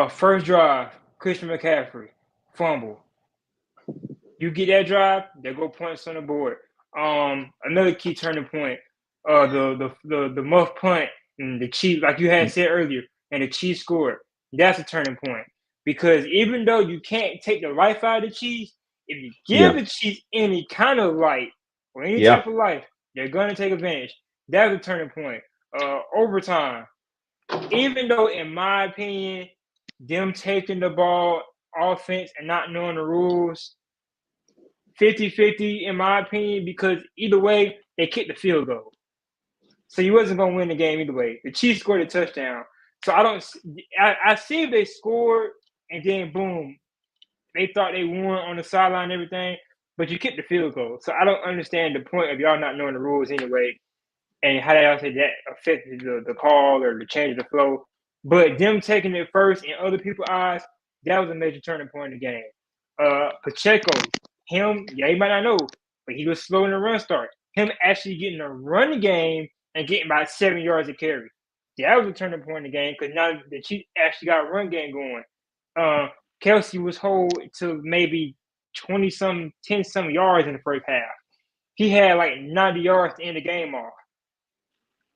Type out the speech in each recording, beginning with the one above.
First drive, Christian McCaffrey, fumble. You get that drive, there go points on the board. Another key turning point, the muff punt and the Chiefs, like you had said earlier, and the Chiefs scored. That's a turning point because even though you can't take the life out of the Chiefs, if you give Yeah. the Chiefs any kind of life or any Yeah. type of life, they're gonna take advantage. That's a turning point. Overtime. Even though, in my opinion, them taking the ball offense and not knowing the rules 50-50 in my opinion, because either way, they kicked the field goal. So you wasn't gonna win the game either way. The Chiefs scored a touchdown. So I see if they scored and then boom, they thought they won on the sideline and everything, but you kicked the field goal. So I don't understand the point of y'all not knowing the rules anyway and how y'all say that affected the call or the change of the flow. But them taking it first in other people's eyes, that was a major turning point in the game. Pacheco, you might not know, but he was slow in the run start. Him actually getting a run game and getting about 7 yards of carry. That was a turning point in the game because now the Chiefs actually got a run game going. Kelsey was whole to maybe 20 some, 10 some yards in the first half. He had like 90 yards to end the game off.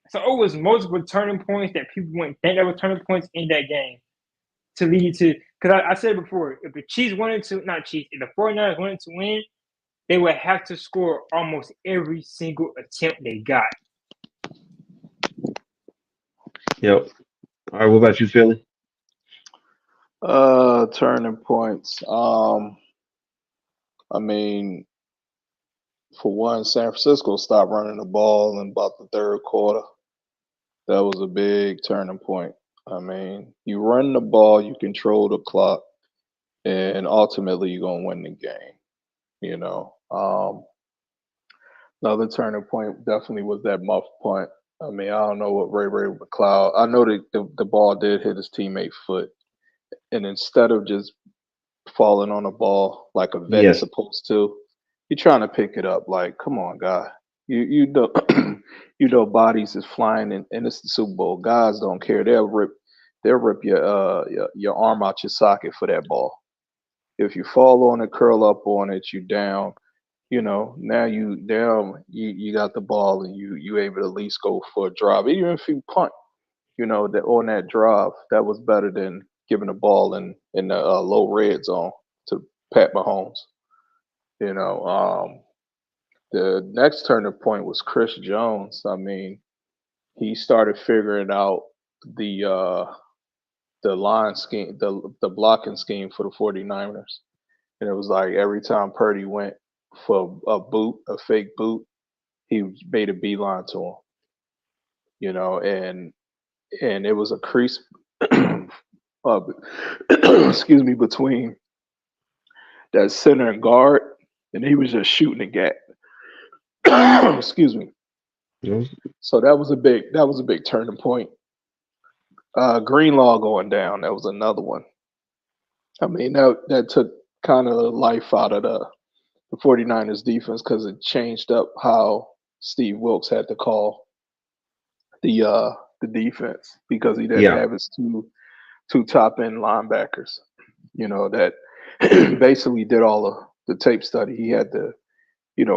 So it was multiple turning points that people wouldn't think that were turning points in that game to lead to. Because I said before, if the Chiefs wanted to, not Chiefs, if the 49ers wanted to win, they would have to score almost every single attempt they got. Yep. All right. What about you, Philly? Turning points. I mean, for one, San Francisco stopped running the ball in about the third quarter. That was a big turning point. I mean, you run the ball, you control the clock, and ultimately you're gonna win the game. You know. Another turning point definitely was that muff punt. I mean, I don't know what Ray McLeod. I know that the ball did hit his teammate foot, and instead of just falling on the ball like a vet's Yes. supposed to, you're trying to pick it up. Like, come on, guy. You know you know bodies is flying and it's the Super Bowl. Guys don't care. They'll rip your arm out your socket for that ball. If you fall on it, curl up on it, you down. You know, now you down, you got the ball and you able to at least go for a drive. Even if you punt, you know, that on that drive, that was better than giving the ball in the low red zone to Pat Mahomes. You know, the next turning point was Chris Jones. I mean, he started figuring out the uh, the line scheme, the blocking scheme for the 49ers. And it was like every time Purdy went for a boot, a fake boot, he made a beeline to him. You know, and it was a crease, excuse me, between that center and guard, and he was just shooting the gap. Excuse me. Yes. So that was a big turning point. Greenlaw going down, that was another one. I mean, that took kind of the life out of the 49ers defense because it changed up how Steve Wilkes had to call the defense because he didn't Yeah. have his two top end linebackers. You know that basically did all of the tape study. He had to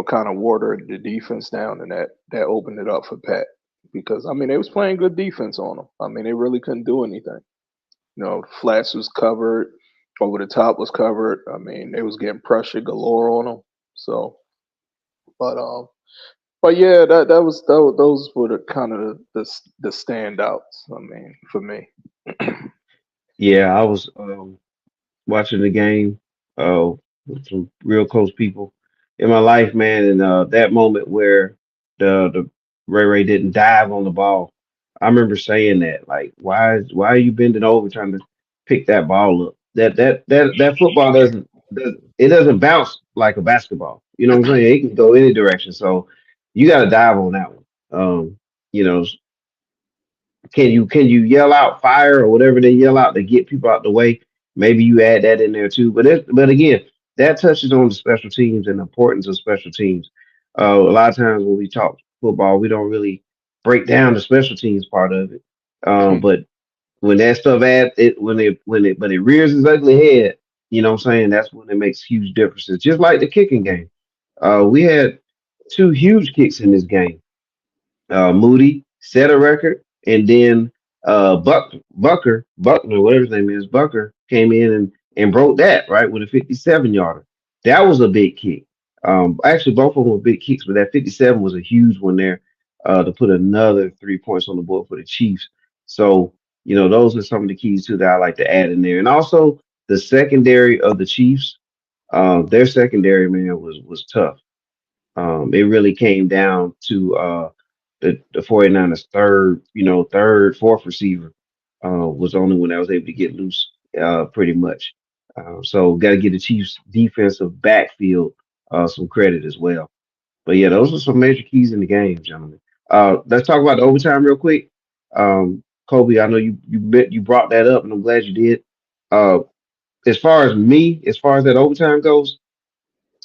kind of water the defense down, and that opened it up for Pat because I mean they was playing good defense on them. I mean they really couldn't do anything. You know, flats was covered, over the top was covered. I mean they was getting pressure galore on them. So, but yeah, those were the kind of the standouts. I mean for me. Yeah. I was watching the game with some real close people in my life, man, and that moment where the Ray didn't dive on the ball. I remember saying that, like, why are you bending over trying to pick that ball up? That football doesn't bounce like a basketball. You know what I'm saying? It can go any direction. So you got to dive on that one. You know, can you yell out fire or whatever they yell out to get people out the way? Maybe you add that in there too. But again, that touches on the special teams and the importance of special teams. A lot of times when we talk football, we don't really break down the special teams part of it. But when that stuff when it rears its ugly head, you know what I'm saying? That's when it makes huge differences. Just like the kicking game. We had two huge kicks in this game. Moody set a record, and then Buckner, whatever his name is, Bucker came in and broke that right with a 57 yarder. That was a big kick. Actually, both of them were big kicks, but that 57 was a huge one there to put another 3 points on the board for the Chiefs. So those are some of the keys too that I like to add in there, and also the secondary of the Chiefs. Their secondary man was tough. It really came down to the 49ers fourth receiver was the only one that was able to get loose pretty much. So got to give the Chiefs defensive backfield some credit as well. But yeah, those are some major keys in the game, gentlemen. Let's talk about the overtime real quick. Kobe, I know you brought that up, and I'm glad you did. Uh, as far as that overtime goes,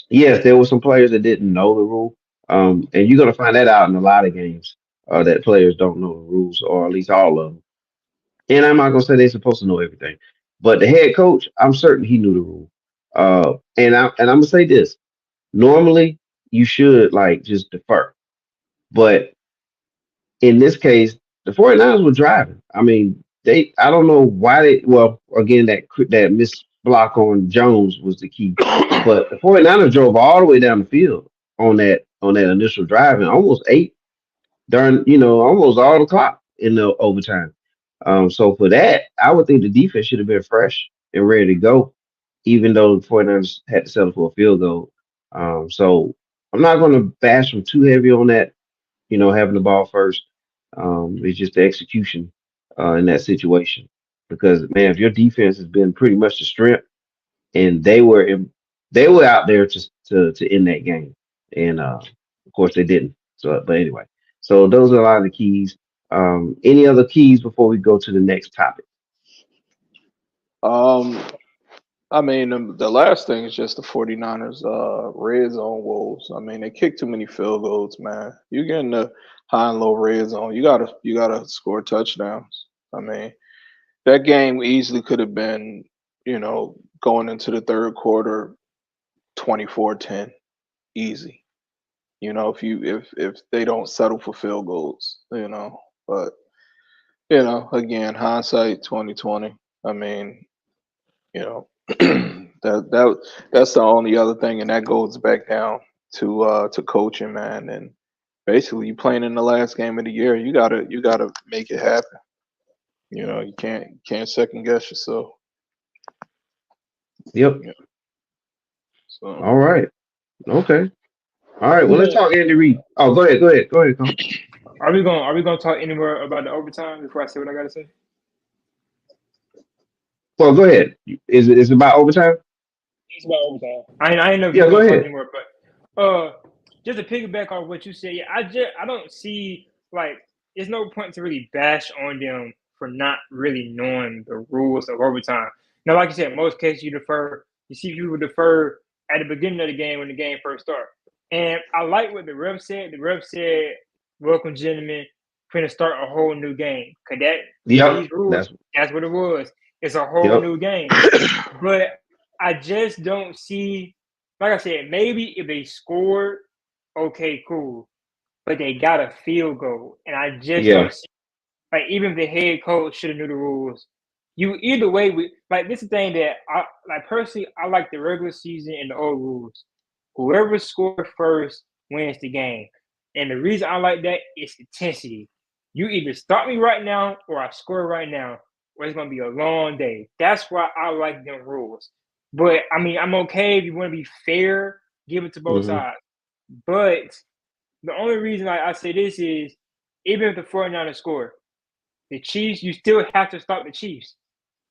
yes, there were some players that didn't know the rule, and you're gonna find that out in a lot of games that players don't know the rules, or at least all of them. And I'm not gonna say they're supposed to know everything, but the head coach, I'm certain he knew the rule. And I'm gonna say this: normally you should like just defer, but in this case, the 49ers were driving. I mean, I don't know why well, again, that missed block on Jones was the key, but the 49ers drove all the way down the field on that initial drive and almost ate during, almost all the clock in the overtime. So for that, I would think the defense should have been fresh and ready to go, even though the 49ers had to settle for a field goal. So I'm not going to bash them too heavy on that, having the ball first. It's just the execution in that situation. Because man, if your defense has been pretty much the strength, and they were out there to end that game, and of course they didn't. So, but anyway, so those are a lot of the keys. Any other keys before we go to the next topic? Um, I mean, the last thing is just the 49ers red zone woes. I mean, they kick too many field goals, man. You get in the high and low red zone, you gotta score touchdowns. I mean, that game easily could have been, going into the third quarter 24-10, easy. If they don't settle for field goals. But again, hindsight 2020. I mean, you know, that's the only other thing, and that goes back down to coaching, man. And basically, you playing in the last game of the year, you gotta make it happen. You can't second guess yourself. Yep. Yeah. So All right. Okay. All right. Well, let's Yeah. talk Andy Reid. Oh, go ahead, Cole. Are we gonna talk anymore about the overtime before I say what I gotta say? Well, go ahead. Is it about overtime? It's about overtime. I ain't know if you Yeah, were go gonna talk ahead. anymore, but just to piggyback on what you said, yeah, I don't see like there's no point to really bash on them for not really knowing the rules of overtime. Now, like you said, in most cases you defer. You see people defer at the beginning of the game when the game first starts. And I like what the ref said. The ref said, "Welcome, gentlemen. We're gonna start a whole new game." Cause Yep. these rules, that's what it was. It's a whole Yep. new game. But I just don't see, like I said, maybe if they scored, okay, cool. But they got a field goal. And I just Yeah. don't see, like, even if the head coach should have knew the rules, you either way, like, this is the thing that like, personally, I like the regular season and the old rules. Whoever scored first wins the game. And the reason I like that is intensity. You either stop me right now or I score right now, or it's gonna be a long day. That's why I like them rules. But I mean, I'm okay if you want to be fair, give it to both Hmm. sides. But the only reason I say this is even if the 49ers score, the Chiefs, you still have to stop the Chiefs.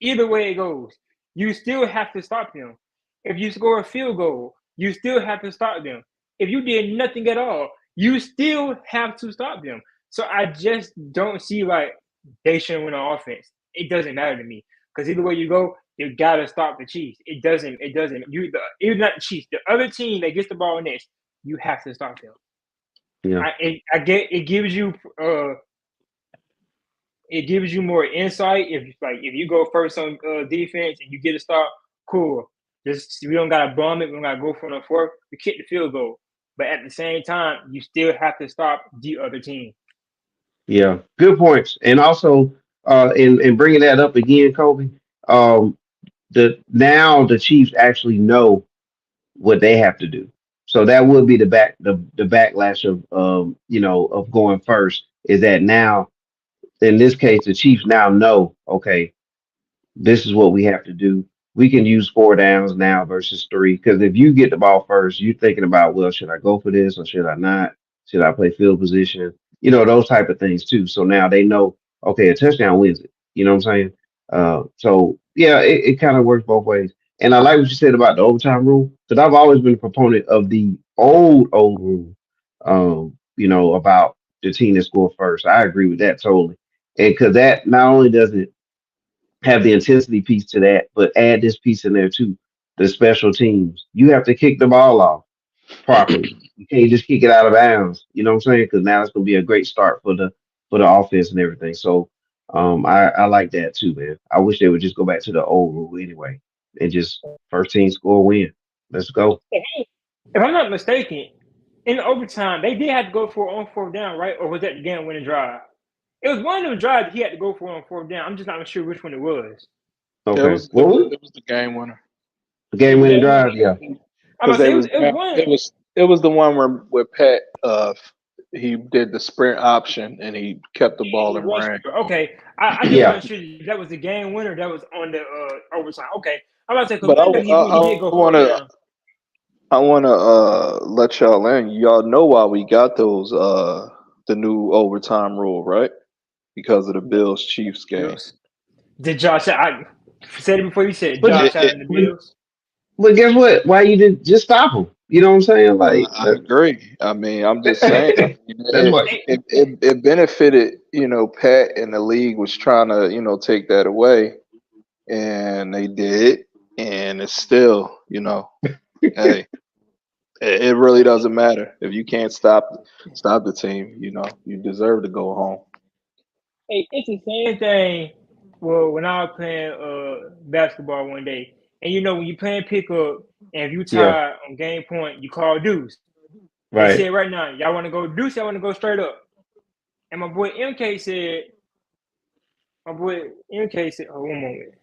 Either way it goes, you still have to stop them. If you score a field goal, you still have to stop them. If you did nothing at all, you still have to stop them. So I just don't see like they shouldn't win on offense. It doesn't matter to me because either way you go, you gotta stop the Chiefs. It doesn't. It doesn't. Even not the Chiefs, the other team that gets the ball next, you have to stop them. Yeah. I get it gives you it gives you more insight. If you go first on defense and you get a stop, cool. Just we don't gotta bum it. We don't gotta go for the fourth. We kick the field goal, but at the same time, you still have to stop the other team. Yeah, good points. And also, in bringing that up again, Kobe, um, the Chiefs actually know what they have to do. So that would be the backlash of of going first is that now in this case the Chiefs now know, okay, this is what we have to do. We can use 4 downs now versus three. Because if you get the ball first, you're thinking about, well, should I go for this or should I not? Should I play field position? Those type of things too. So now they know, okay, a touchdown wins it. You know what I'm saying? So yeah, it kind of works both ways. And I like what you said about the overtime rule, because I've always been a proponent of the old rule. About the team that scored first. I agree with that totally. And because that not only does it have the intensity piece to that, but add this piece in there too. The special teams. You have to kick the ball off properly. You can't just kick it out of bounds. You know what I'm saying? Because now it's gonna be a great start for the offense and everything. So I like that too, man. I wish they would just go back to the old rule anyway and just first team score win. Let's go. If I'm not mistaken, in overtime they did have to go for on fourth down, right? Or was that the game winning drive? It was one of them drives he had to go for on fourth down. I'm just not sure which one it was. It Okay. was it was, Well, it was the game winner the game winning drive, yeah. I'm because about to say it was one. it was the one where Pat he did the sprint option and he kept the ball and ran. Okay, I just Yeah. wasn't sure if that was the game winner. That was on the overtime. Okay, I'm about to say because But one of them he did go for it down. I wanna let y'all in. Y'all know why we got those the new overtime rule, right? Because of the Bills Chiefs game. Yes. Did Josh? I said it before you said But Josh It, out it, in the but, Bills. but guess what? Why you didn't just stop them? You know what I'm saying? Like I agree. I mean, I'm just saying. I mean, that's what. it benefited, Pat and the league was trying to, take that away, and they did, and it's still, hey, it really doesn't matter if you can't stop the team. You deserve to go home. Hey, it's the same thing. Well, when I was playing basketball one day, and when you playing pickup, and if you Yeah. tie on game point, you call deuce. They Right. said right now, y'all want to go deuce, y'all want to go straight up. And my boy MK said, oh, one moment.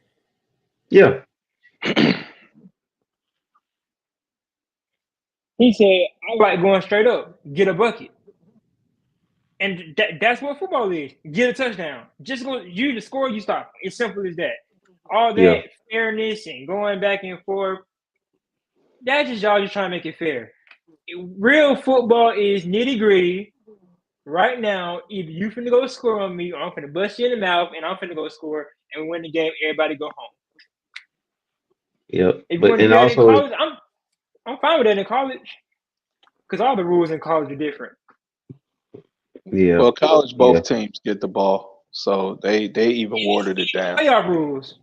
Yeah. He said, I like going straight up, get a bucket. And that's what football is. Get a touchdown. Just go, you the score, you stop. It's simple as that. All Yeah. that fairness and going back and forth, that's just y'all just trying to make it fair. Real football is nitty gritty. Right now, either you finna go score on me, or I'm finna bust you in the mouth, and I'm finna go score and win the game. Everybody go home. Yep. If you But want to and do that in also college, I'm fine with that in college, because all the rules in college are different. yeah. Well, college, Yeah. both teams get the ball, so they even watered it down. Playoff rules.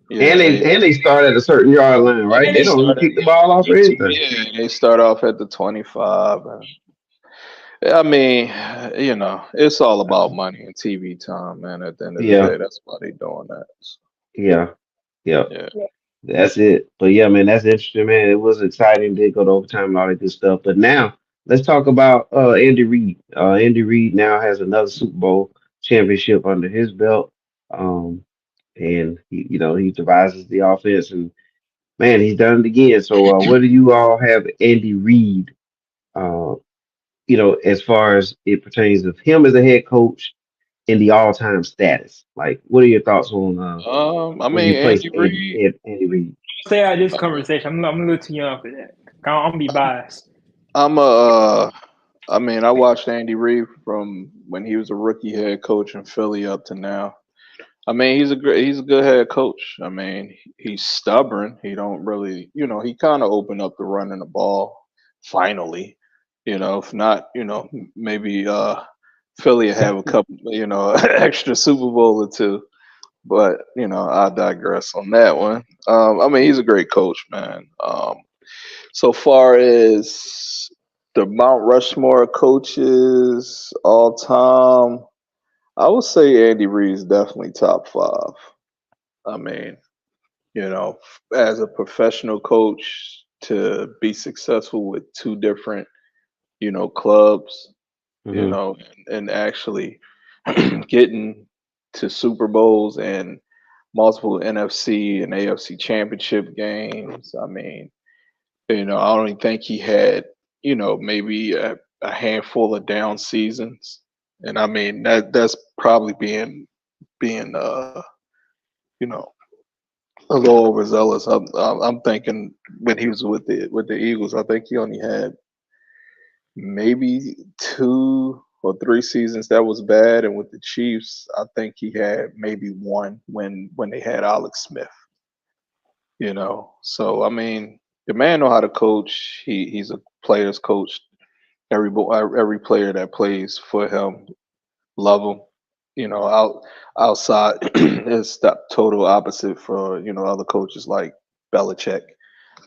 Yeah, And they start at a certain yard line, right? And They they don't even started. kick the ball off or anything. Yeah, they start off at the 25. I mean, it's all about money and TV time, man. At the end of the Yeah. day, that's why they doing that. Yeah. Yeah. Yeah. That's it. But yeah, man, that's interesting, man. It was exciting. Did go to overtime and all that good stuff. But now let's talk about Andy Reid. Andy Reid now has another Super Bowl championship under his belt. Um, and he devises the offense, and man, he's done it again. So what do you all have Andy Reid? Uh, as far as it pertains of him as a head coach in the all-time status. Like, what are your thoughts on I where you mean, place Andy Reid. Andy Reid? Stay out of this conversation. I'm a little too young for that. I'm gonna be biased. I'm a. I mean, I watched Andy Reid from when he was a rookie head coach in Philly up to now. I mean, he's a good head coach. I mean, he's stubborn. He don't really, he kind of opened up the running the ball finally. If not, maybe Philly have a couple, extra Super Bowl or two. But I digress on that one. I mean, he's a great coach, man. So far as the Mount Rushmore coaches all time, I would say Andy Reid is definitely top five. I mean, as a professional coach to be successful with two different, clubs, Hmm. and actually getting to Super Bowls and multiple NFC and AFC championship games. I mean, I don't even think he had, maybe a handful of down seasons. And I mean that's probably being you know a little overzealous. I'm thinking when he was with the Eagles, I think he only had maybe 2 or 3 seasons that was bad, and with the Chiefs, I think he had maybe one when they had Alex Smith. So I mean, the man know how to coach. He's a player's coach. Every player that plays for him love him. Outside is the total opposite for other coaches like Belichick.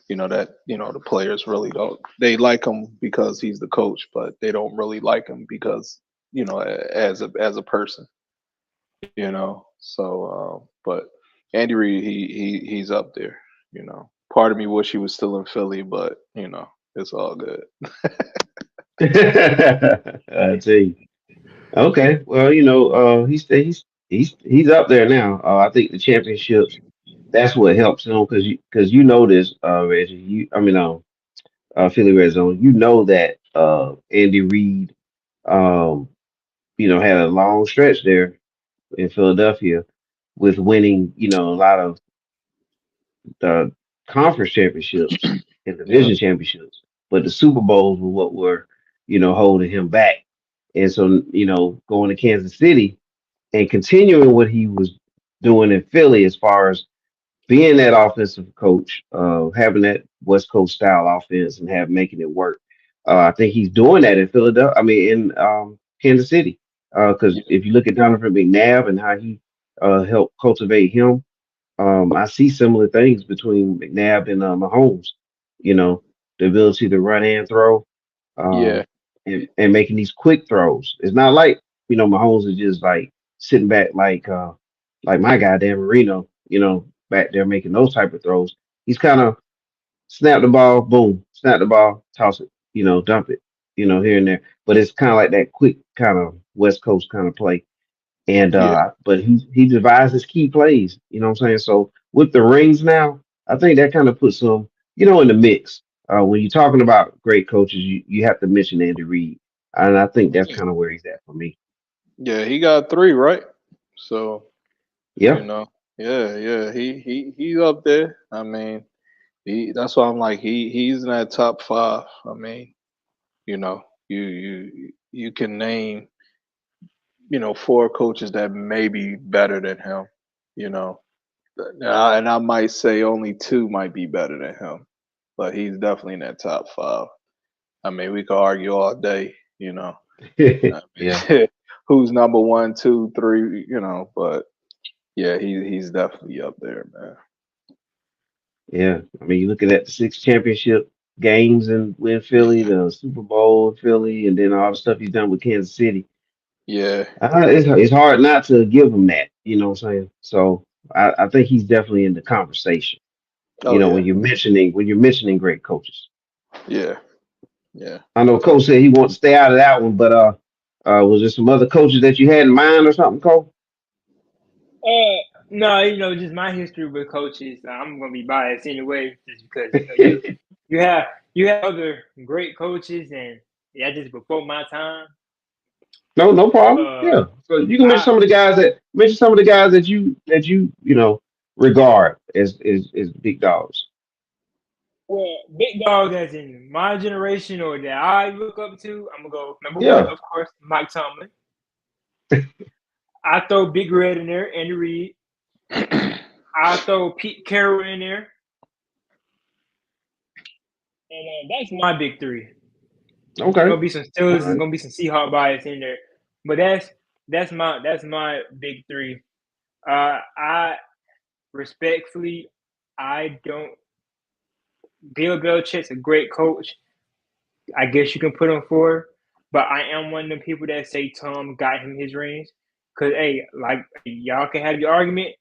That the players really don't. They like him because he's the coach, but they don't really like him because as a person. But Andy Reid, he's up there. Part of me wish he was still in Philly, but it's all good. I tell you. Okay, well, he's up there now. I think the championships, that's what helps him because you know this, Reggie. Philly Red Zone. You know that Andy Reid, um, had a long stretch there in Philadelphia with winning, a lot of the conference championships and Yeah, division championships, but the Super Bowls were what were, holding him back. And so, going to Kansas City and continuing what he was doing in Philly as far as being that offensive coach, having that West Coast style offense and making it work. I think he's doing that in Philadelphia. I mean, in Kansas City. Because yeah, if you look at Donovan McNabb and how he helped cultivate him, I see similar things between McNabb and Mahomes. You know, the ability to run and throw, yeah, um, and making these quick throws. It's not like Mahomes is just like sitting back like my guy Dan Marino. Back there making those type of throws. He's kind of snap the ball, boom, snap the ball, toss it, dump it, here and there. But it's kind of like that quick kind of West Coast kind of play. And yeah. but he devises key plays, what I'm saying? So with the rings now, I think that kind of puts him, in the mix. When you're talking about great coaches, you have to mention Andy Reid. And I think that's kind of where he's at for me. Yeah, he got three, right? So, you Yeah. know, yeah. He's up there. I mean, that's why I'm like he's in that top five. I mean, you can name, four coaches that may be better than him, you know. And I might say only two might be better than him, but he's definitely in that top five. I mean, we could argue all day. I Yeah. mean, who's number one, two, three. But yeah, he's definitely up there, man. Yeah. I mean, you're looking at the six championship games and win Philly, the Super Bowl in Philly, and then all the stuff he's done with Kansas City. Yeah, It's hard not to give him that, what I'm saying? So I think he's definitely in the conversation, oh when yeah, you're mentioning great coaches. yeah, yeah. I know Coach Definitely. said he wants to stay out of that one, but was there some other coaches that you had in mind or something, Cole? No, just my history with coaches. I'm gonna be biased anyway, just because you have other great coaches, and yeah, just before my time. No, no problem. Uh, Yeah. So you can mention I some of the guys that you regard as big dogs. well, big dog as in my generation or that I look up to. I'm gonna go number one, Yeah. of course, Mike Tomlin. I throw Big Red in there, Andy Reid. I throw Pete Carroll in there, and that's my big three. It's Okay. gonna be some All Steelers. It's right. gonna be some Seahawk bias in there, but that's my big three. I respectfully, I don't. Bill Belichick's a great coach. I guess you can put him forward, but I am one of the people that say Tom got him his rings. Cause hey, like y'all can have your argument.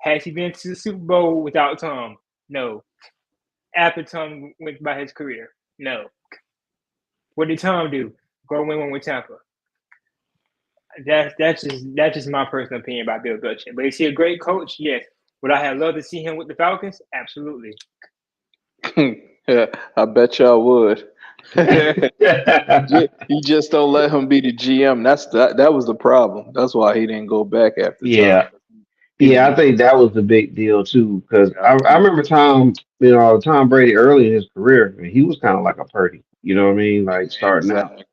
Has he been to the Super Bowl without Tom? No. After Tom went by his career? No. What did Tom do? Go win one with Tampa. That's just my personal opinion about Bill Belichick. But is he a great coach? Yes. Would I have loved to see him with the Falcons? Absolutely. Yeah, I bet y'all would. You just don't let him be the GM. That was the problem. That's why he didn't go back after Tom. Yeah. Yeah, I think that was the big deal too, because Yeah, I remember Tom Brady early in his career, and he was kind of like a Purdy, you know what I mean, like starting out. exactly.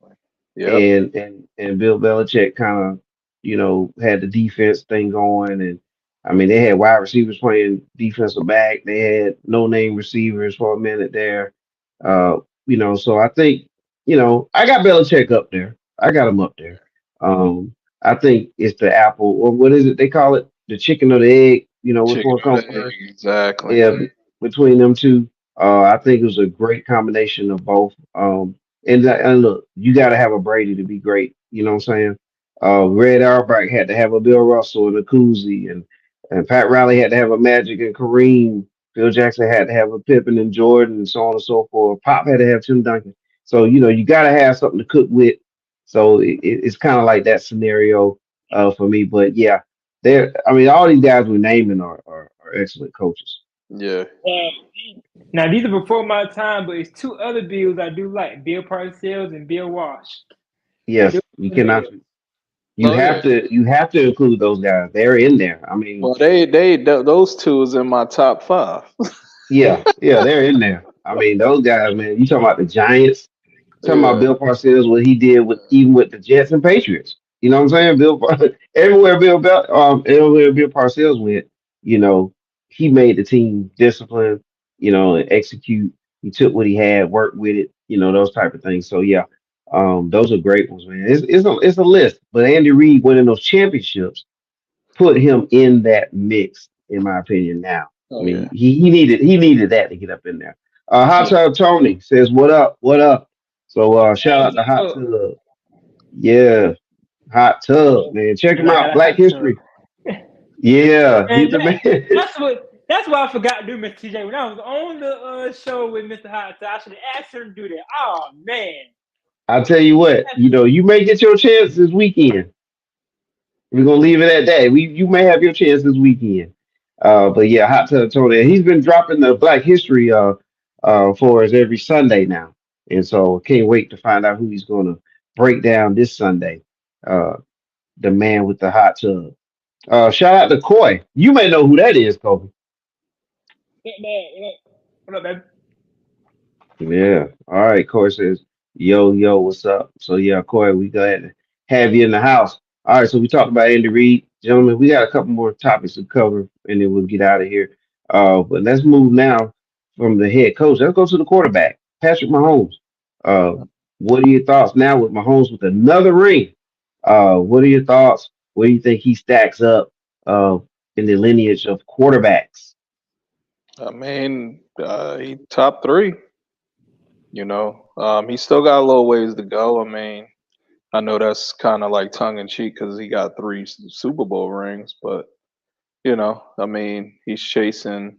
Yep. And Bill Belichick kind of, had the defense thing going, and I mean they had wide receivers playing defensive back. They had no name receivers for a minute there. So I think, I got Belichick up there. I got him up there. I think it's the apple, or what is it they call it? The chicken or the egg, which Chicken one or comes the egg, first? exactly. Yeah, between them two, I think it was a great combination of both. And look, you got to have a Brady to be great. You know what I'm saying? Red Auerbach had to have a Bill Russell and a Cousy, and Pat Riley had to have a Magic and Kareem. Phil Jackson had to have a Pippen and Jordan, and so on and so forth. Pop had to have Tim Duncan. So you got to have something to cook with. So it's kind of like that scenario for me. But yeah, I mean, all these guys we're naming are excellent coaches. Yeah. Now these are before my time, but it's two other Bills I do like: Bill Parcells and Bill Walsh. Yes, Those you are cannot. Bills. You Oh yeah. have to. You have to include those guys. They're in there. I mean, Well, those two is in my top five. yeah, they're in there. I mean, those guys, man. You talking about the Giants? Talking about Yeah. Bill Parcells, what he did with even with the Jets and Patriots. You know what I'm saying? Everywhere Bill Parcells went, you know, he made the team disciplined, and execute. He took what he had, worked with it, those type of things. So yeah, those are great ones, man. It's a list, but Andy Reid winning those championships put him in that mix, in my opinion. Now, I Oh mean, yeah. he needed that to get up in there. Hot Yeah. Tub Tony says, "What up? What up?" So shout out to Hot So, Tub. Yeah, Hot Tub, man. Check him and I got out. a Black hot tub. History. Yeah, he's And the man. that's what I forgot to do, Mr. TJ. When I was on the show with Mr. Hot Tub, I should have asked him to do that. Oh man. I'll tell you what. You may get your chance this weekend. We're gonna leave it at that. You may have your chance this weekend. But yeah, Hot Tub Tony. He's been dropping the Black History for us every Sunday now. And so can't wait to find out who he's gonna break down this Sunday. Uh the man with the hot tub. Shout out to Coy. You may know who that is, Kobe. What up, baby? Yeah. All right. Corey says, yo, yo, what's up? So yeah, Corey, we glad to have you in the house. All right, so we talked about Andy Reid. Gentlemen, we got a couple more topics to cover and then we'll get out of here. But let's move now from the head coach. Let's go to the quarterback, Patrick Mahomes. Uh what are your thoughts now with Mahomes with another ring? What are your thoughts? Where do you think he stacks up uh in the lineage of quarterbacks? I mean, he top three. He still got a little ways to go. I mean, I know that's kind of like tongue in cheek because he got three Super Bowl rings, but I mean, he's chasing,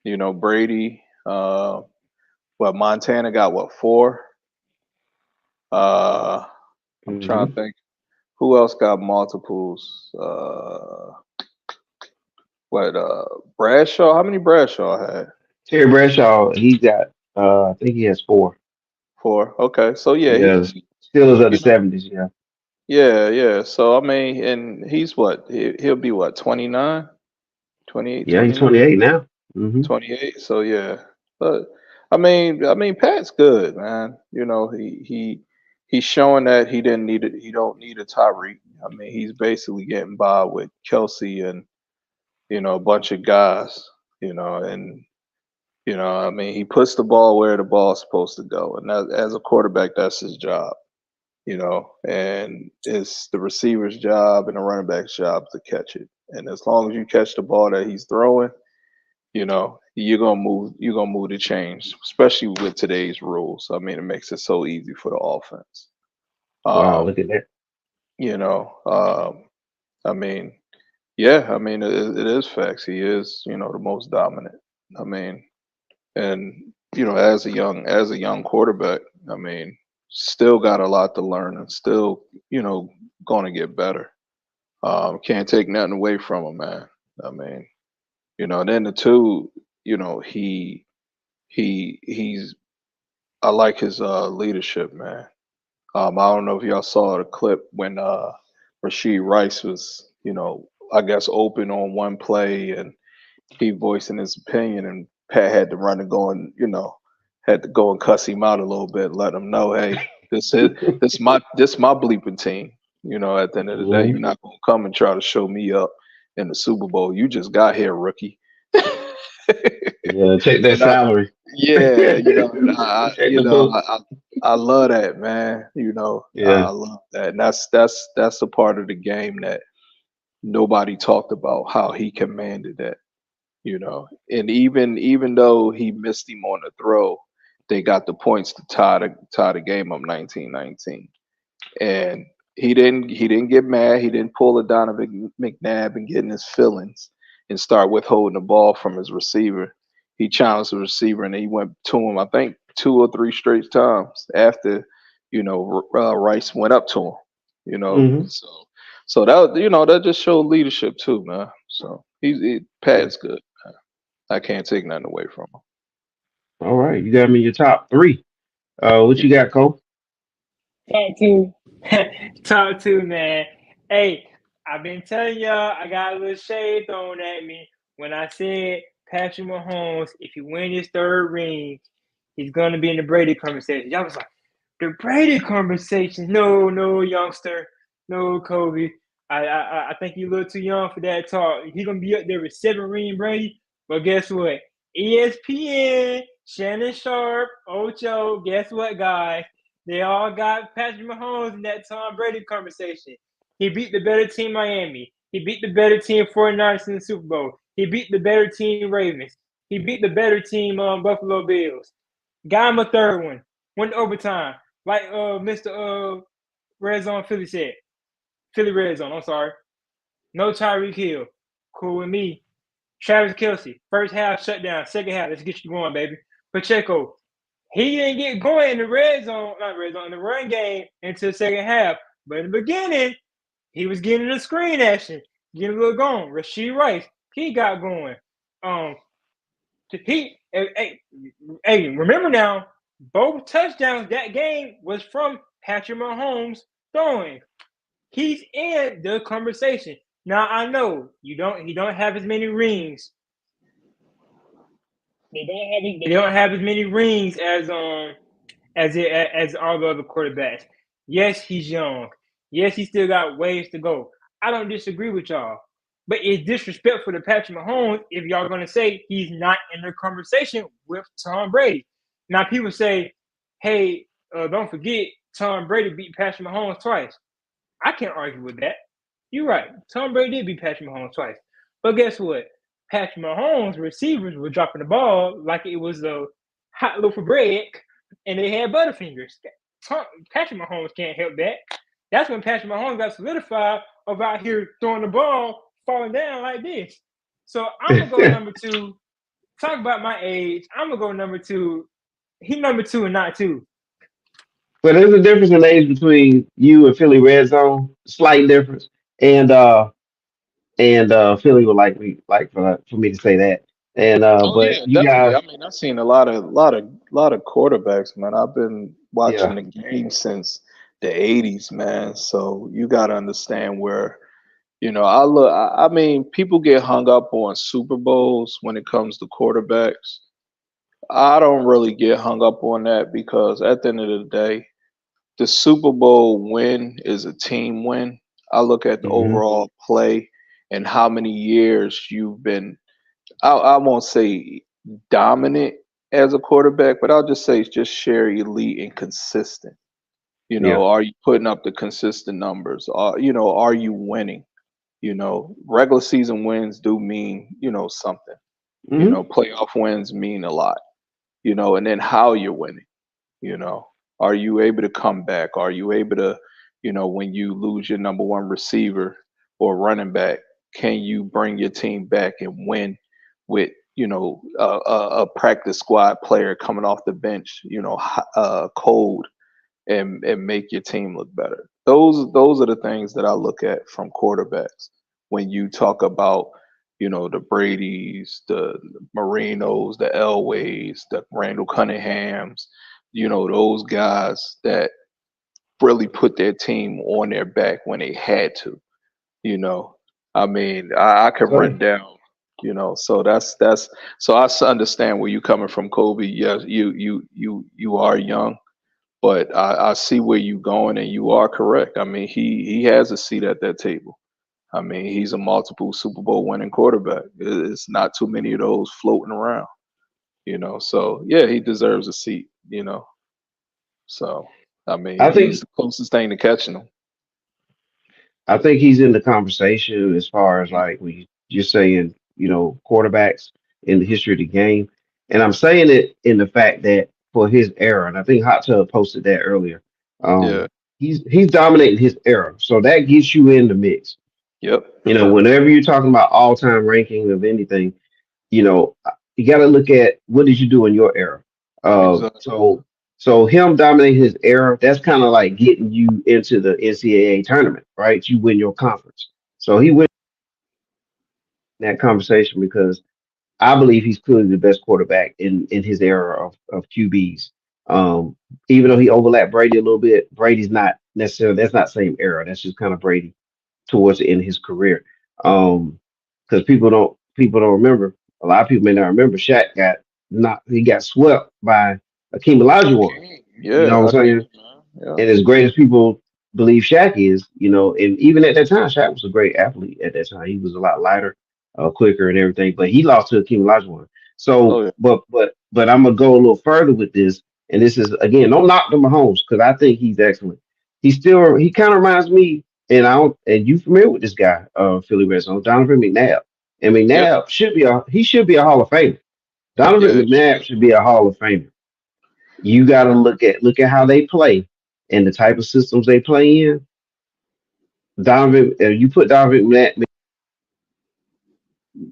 Brady. What Montana got? What, four? I'm trying to Hmm. think who else got multiples. What? Bradshaw? How many Bradshaw had? Terry Bradshaw, he got I think he has four. Four. Okay, so yeah, Yeah, Steelers of the you know, '70s. Yeah, yeah, yeah. So I mean, and he's what? He'll be what? 29, 28, yeah, he's 29, 28 now. Hmm. 28. So yeah, but I mean, Pat's good, man. He's showing that he didn't need it. He don't need a Tyreek. I mean, he's basically getting by with Kelsey and a bunch of guys. And I mean, he puts the ball where the ball's supposed to go, and that, as a quarterback, that's his job. And it's the receiver's job and the running back's job to catch it. And as long as you catch the ball that he's throwing, you're gonna move the chains, especially with today's rules. I mean, it makes it so easy for the offense. Wow, Um, look at that. you know, um, I mean, yeah, I mean, it is facts. He is, the most dominant. I mean, and as a young quarterback, I mean, still got a lot to learn and still, going to get better. Can't take nothing away from him, man. I mean, and then the two, he's I like his leadership, man. I don't know if y'all saw the clip when Rasheed Rice was, I guess open on one play and he voicing his opinion, and Pat had to run and go and had to go and cuss him out a little bit, let him know, hey, this my bleeping team. At the end of the day, Hmm. you're not gonna come and try to show me up in the Super Bowl. You just got here, rookie. Yeah, check that And I, salary. yeah, and Check the books. I love that, man. I Yeah. love that, and that's a part of the game that nobody talked about how he commanded that. And even though he missed him on the throw, they got the points to tie the game up 19-19. And he didn't get mad. He didn't pull a Donovan McNabb and get in his feelings and start withholding the ball from his receiver. He challenged the receiver and he went to him, I think, 2 or 3 straight times after, Rice went up to him. Hmm. So that just showed leadership too, man. So Pat's good. I can't take nothing away from him. All right, you got me your top three. What you got, Cole? Talk to, talk to, man. Hey, I've been telling y'all I got a little shade thrown at me when I said Patrick Mahomes, if he win his third ring, he's gonna be in the Brady conversation. Y'all was like, the Brady conversation? No, no, youngster, no, Kobe. I think you're a little too young for that talk. He's gonna be up there with 7 ring Brady. But guess what? ESPN, Shannon Sharp, Ocho. Guess what, guys? They all got Patrick Mahomes in that Tom Brady conversation. He beat the better team Miami. He beat the better team 49ers in the Super Bowl. He beat the better team Ravens. He beat the better team Buffalo Bills. Got him a third one. Went to overtime. Like Mr. Red Zone Philly said. Philly Red Zone, I'm sorry. No Tyreek Hill. Cool with me. Travis Kelsey. First half shutdown. Second half, let's get you going, baby. Pacheco. He didn't get going in the red zone, not red zone, in the run game until the second half. But in the beginning, he was getting the screen action, getting a little going. Rasheed Rice, he got going. Um, hey, remember now, both touchdowns that game was from Patrick Mahomes throwing. He's in the conversation. Now I know he don't have as many rings. They don't have as many rings as all the other quarterbacks. Yes, he's young. Yes, he still got ways to go. I don't disagree with y'all. But it's disrespectful to Patrick Mahomes if y'all gonna say he's not in the conversation with Tom Brady. Now people say, "Hey, don't forget Tom Brady beat Patrick Mahomes twice." I can't argue with that. You're right. Tom Brady did beat Patrick Mahomes twice. But guess what? Patrick Mahomes receivers were dropping the ball like it was a hot loaf of bread and they had Butterfingers. Patrick Mahomes can't help that. That's when Patrick Mahomes got solidified about here throwing the ball, falling down like this. So I'm gonna go number two. Talk about my age. I'm gonna go number two. He number two and not two. So there's a difference in age between you and Philly Red Zone, slight difference, and Philly would like me for me to say that. And Oh but yeah, you definitely. guys, I mean, I've seen a lot of quarterbacks, man. I've been watching yeah, the game since the '80s, man. So you got to understand where I look. I mean, people get hung up on Super Bowls when it comes to quarterbacks. I don't really get hung up on that because at the end of the day, the Super Bowl win is a team win. I look at the hmm, overall play and how many years you've been, I won't say dominant as a quarterback, but I'll just say it's just sheer elite and consistent. yeah, Are you putting up the consistent numbers? Are you winning? Regular season wins do mean, something. hmm, Playoff wins mean a lot, and then how you're winning. You know, are you able to come back? Are you able to, when you lose your number one receiver, or running back, can you bring your team back and win with a practice squad player coming off the bench, cold, and make your team look better. Those are the things that I look at from quarterbacks when you talk about the Brady's, the Marinos, the Elways, the Randall Cunninghams, those guys that really put their team on their back when they had to. You know, I mean, I could run So down. So that's so understand where you're coming from, Kobe. Yes, you are young, but I see where you're going, and you are correct. I mean, he has a seat at that table. I mean, he's a multiple Super Bowl winning quarterback. It's not too many of those floating around. So yeah, he deserves a seat. So I mean, I he's think the closest thing to catching him. I think he's in the conversation as far as like you're saying, quarterbacks in the history of the game. And I'm saying it in the fact that for his era, and I think Hot Tub posted that earlier. Yeah. Um, he's dominating his era. So that gets you in the mix. Yep. Whenever you're talking about all-time ranking of anything, you know, you got to look at what did you do in your era. Exactly. So him dominating his era, that's kind of like getting you into the NCAA tournament, right? You win your conference. So he went in that conversation because I believe he's clearly the best quarterback in his era of QBs. Um, Even though he overlapped Brady a little bit, Brady's not necessarily that's not same era. That's just kind of Brady towards the end of his career. Because people don't remember. A lot of people may not remember. Shaq got swept by Akeem Olajuwon. You know Yeah, what I'm Hakeem, saying? man. Yeah. And as great as people believe Shaq is, and even at that time, Shaq was a great athlete. At that time, he was a lot lighter, quicker, and everything. But he lost to Akeem Olajuwon. Oh So, yeah. but I'm gonna go a little further with this, and this is again, don't knock the Mahomes because I think he's excellent. He kind of reminds me, and I don't, and you familiar with this guy, Philly Red Zone, Donovan McNabb, and Yep. McNabb should be a Hall of Famer. Donovan Yeah. McNabb should be a Hall of Famer. You got to look at how they play and the type of systems they play in. You put Donovan McNabb,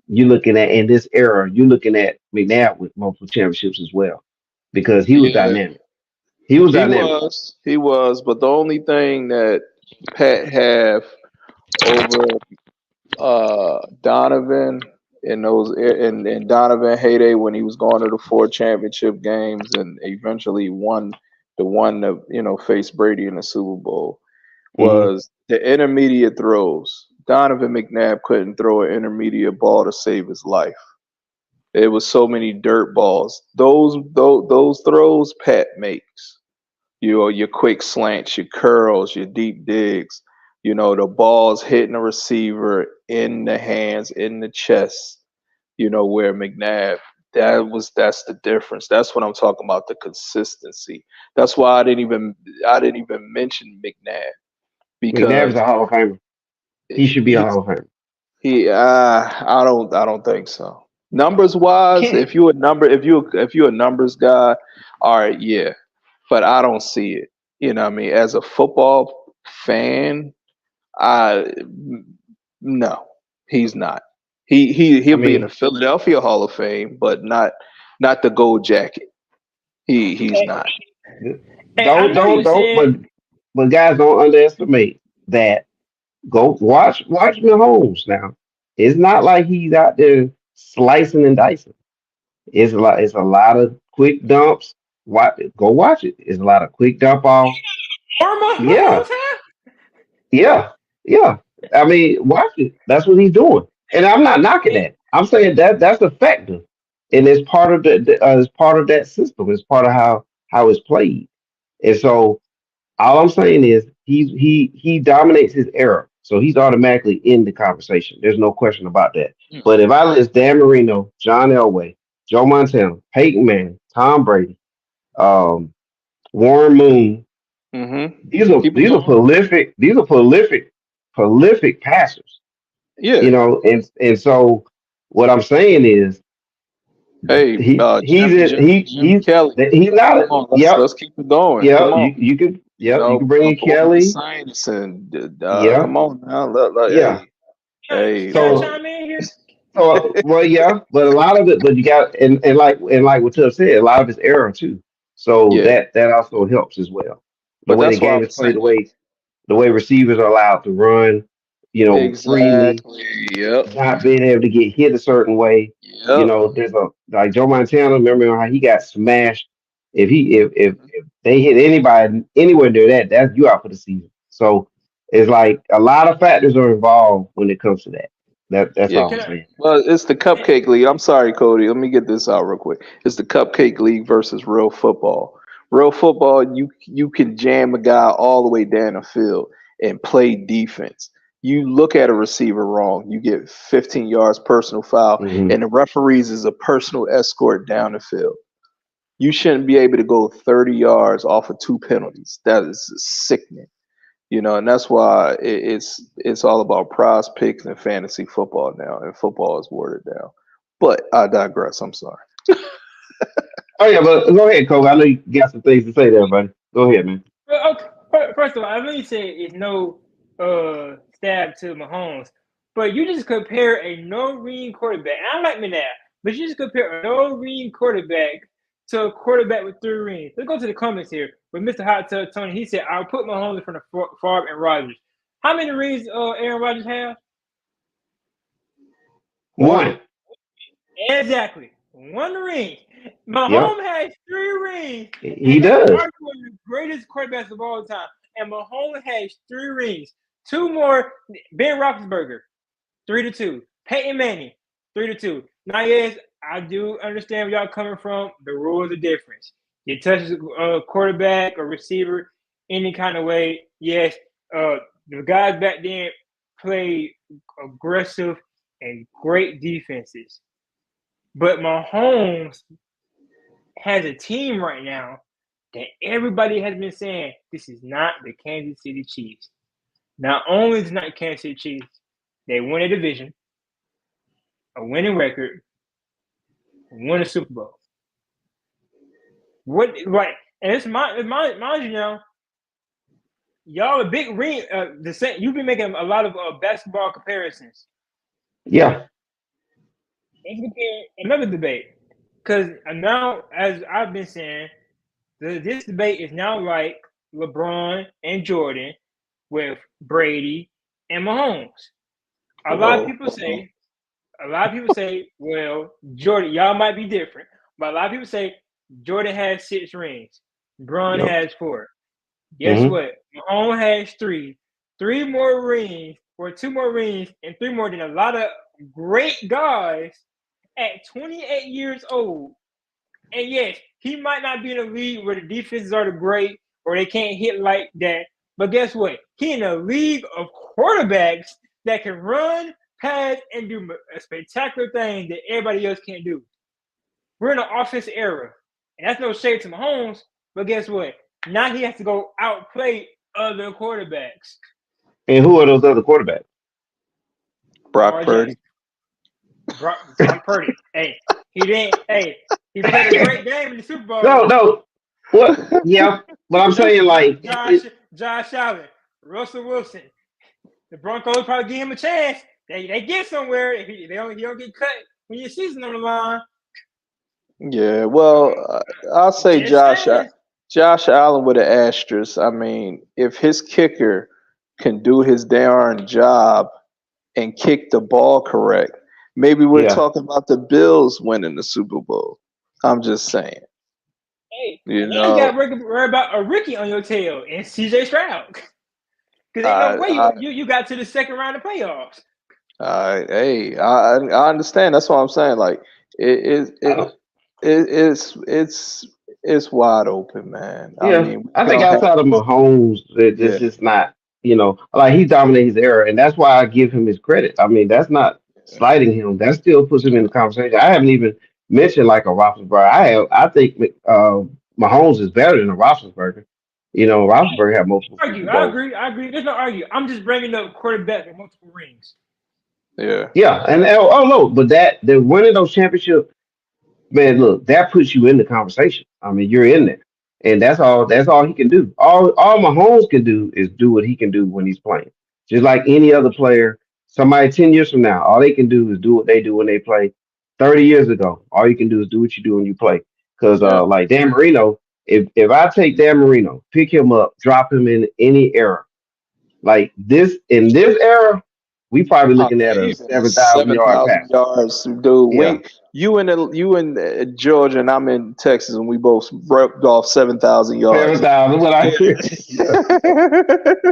you're looking at in this era, you're looking at McNabb with multiple championships as well because he was Yeah. dynamic. He was dynamic. He was, but the only thing that Pat have over Donovan in those and Donovan heyday when he was going to the 4 championship games and eventually won the one that faced Brady in the Super Bowl Hmm. was the intermediate throws. Donovan McNabb couldn't throw an intermediate ball to save his life. It was so many dirt balls. Those throws Pat makes. Your quick slants, your curls, your deep digs. The balls hitting the receiver in the hands, in the chest. Where McNabb, that's the difference. That's what I'm talking about, the consistency. That's why I didn't even mention McNabb McNabb is because a Hall of Famer. He should be a he's Hall of Famer. I don't think so. Numbers wise, Can't. if you're a numbers guy, all right, yeah. But I don't see it. What I mean? As a football fan, I no, he's not. I He'll be in the mean, Philadelphia Hall of Fame, but not the gold jacket. He's And, not. and I know you don't. said But guys, don't underestimate that. Go watch Mahomes now. It's not like he's out there slicing and dicing. It's a lot of quick dumps. Go watch it. It's a lot of quick dump offs. Yeah, Mahomes have. yeah, yeah. I mean, watch it. That's what he's doing. And I'm not knocking that. I'm saying that's effective. And it's part of it's part of that system. It's part of how it's played. And so all I'm saying is he dominates his era, so he's automatically in the conversation. There's no question about that. But if I list Dan Marino, John Elway, Joe Montana, Peyton Manning, Tom Brady, um, Warren Moon, these are Keep it these are going. prolific. These are prolific passers. Yeah. And so what I'm saying is Hey, Jim he's Kelly. he's not Come a, on, let's yep. let's keep it going. Come Yep, on. you could bring in Up on the Kelly. science and Yeah, come on now. yeah. Hey. Hey, Can I So, chime in here? well, yeah, but a lot of it, but you got, and like what Tubb said, a lot of it's error too. So yeah, that also helps as well. The but way the that's why game I'm is played, saying the way receivers are allowed to run, freely, exactly. Yep. not being able to get hit a certain way. Yep. There's a like Joe Montana. Remember how he got smashed? If they hit anybody anywhere near that, that's you out for the season. So it's like a lot of factors are involved when it comes to that. That's Yeah. all I'm Can I? saying. Well, it's the eh, cupcake league. I'm sorry, Cody. Let me get this out real quick. It's the cupcake league versus real football. Real football, you can jam a guy all the way down the field and play defense. You look at a receiver wrong, you get 15 yards personal foul, Hmm. and the referees is a personal escort down the field. You shouldn't be able to go 30 yards off of two penalties. That is sickening. And that's why it's all about prize picks and fantasy football now, and football is watered down. But I digress. I'm sorry. Oh yeah, but go ahead, Cole. I know you got some things to say there, buddy. Go ahead, man. Well, okay, first of all, I really say it's no stab to Mahomes, but you just compare a no ring quarterback. And I like Manab, but you just compare a no ring quarterback to a quarterback with 3 rings. Let's go to the comments here with Mr. Hot Tub Tony. He said, "I'll put Mahomes in front of Favre and Rodgers." How many rings Aaron Rodgers have? One. One. Exactly. 1 ring. Yep, Mahomes has 3 rings he and is does. arguably the greatest quarterbacks of all time. And Mahomes has 3 rings. 2 more. Ben Roethlisberger, 3-2. Peyton Manning, 3-2. Now, yes, I do understand where y'all coming from. The rules are different. You touch a quarterback or receiver any kind of way. Yes, the guys back then played aggressive and great defenses. But Mahomes has a team right now that everybody has been saying this is not the Kansas City Chiefs. Not only is it not the Kansas City Chiefs, they won a division, a winning record, won a Super Bowl. What right? And it's mind you now, y'all a big ring. The same. You've been making a lot of basketball comparisons. Yeah, Let's compare another debate because now, as I've been saying, this debate is now like LeBron and Jordan with Brady and Mahomes. A lot of Whoa. people say, well, Jordan, y'all might be different, but a lot of people say Jordan has 6 rings, Bron yep. has 4. Guess Hmm. what? Mahomes has 3 more rings, or 2 more rings, and 3 more than a lot of great guys at 28 years old. And yes, he might not be in a league where the defenses are the great or they can't hit like that. But guess what? He in a league of quarterbacks that can run, pass, and do a spectacular thing that everybody else can't do. We're in an offense era. And that's no shade to Mahomes, but guess what? Now he has to go outplay other quarterbacks. And who are those other quarterbacks? Brock Lamar Purdy. Jackson, Tom Purdy. Hey, he didn't. Hey, he played a great game in the Super No, Bowl. no. What? Yeah, but I'm saying like Josh Allen, Russell Wilson. The Broncos probably give him a chance. They get somewhere. If he don't get cut when your season on the line. Yeah. Well, I'll say Just saying. Josh Allen with an asterisk. I mean, if his kicker can do his darn job and kick the ball correct, maybe we're yeah. talking about the Bills winning the Super Bowl. I'm just saying. Hey, You and now you got know, to worry about a rookie on your tail and CJ Stroud. Because ain't no I, way I, you got to the second round of playoffs. hey, I understand. That's what I'm saying. Like I don't. it's wide open, man. I Yeah, mean, we I think don't have outside of Mahomes, yeah, it's just not. Like he dominates his era, and that's why I give him his credit. I mean, that's not slighting him. That still puts him in yeah. the conversation. I haven't even mentioned like a Roethlisberger. I think Mahomes is better than a Roethlisberger. Roethlisberger had multiple Super Argue. I Bowls. agree. I agree. There's no argue. I'm just bringing up quarterback with multiple rings. Yeah. Yeah, and oh no, but the winning those championships. Man, look, that puts you in the conversation. I mean, you're in there, and that's all. That's all he can do. All Mahomes can do is do what he can do when he's playing, just like any other player. Somebody 10 years from now, all they can do is do what they do when they play. 30 years ago, all you can do is do what you do when you play. Because Yeah. like Dan Marino, if I take Dan Marino, pick him up, drop him in any era, like this in this era, we probably Oh, looking man, at a he's in 7,000 yard 7,000 pass. yards, dude. Yeah. You in Georgia, and I'm in Texas, and we both repped off 7,000 yards. 7,000. What I Yeah.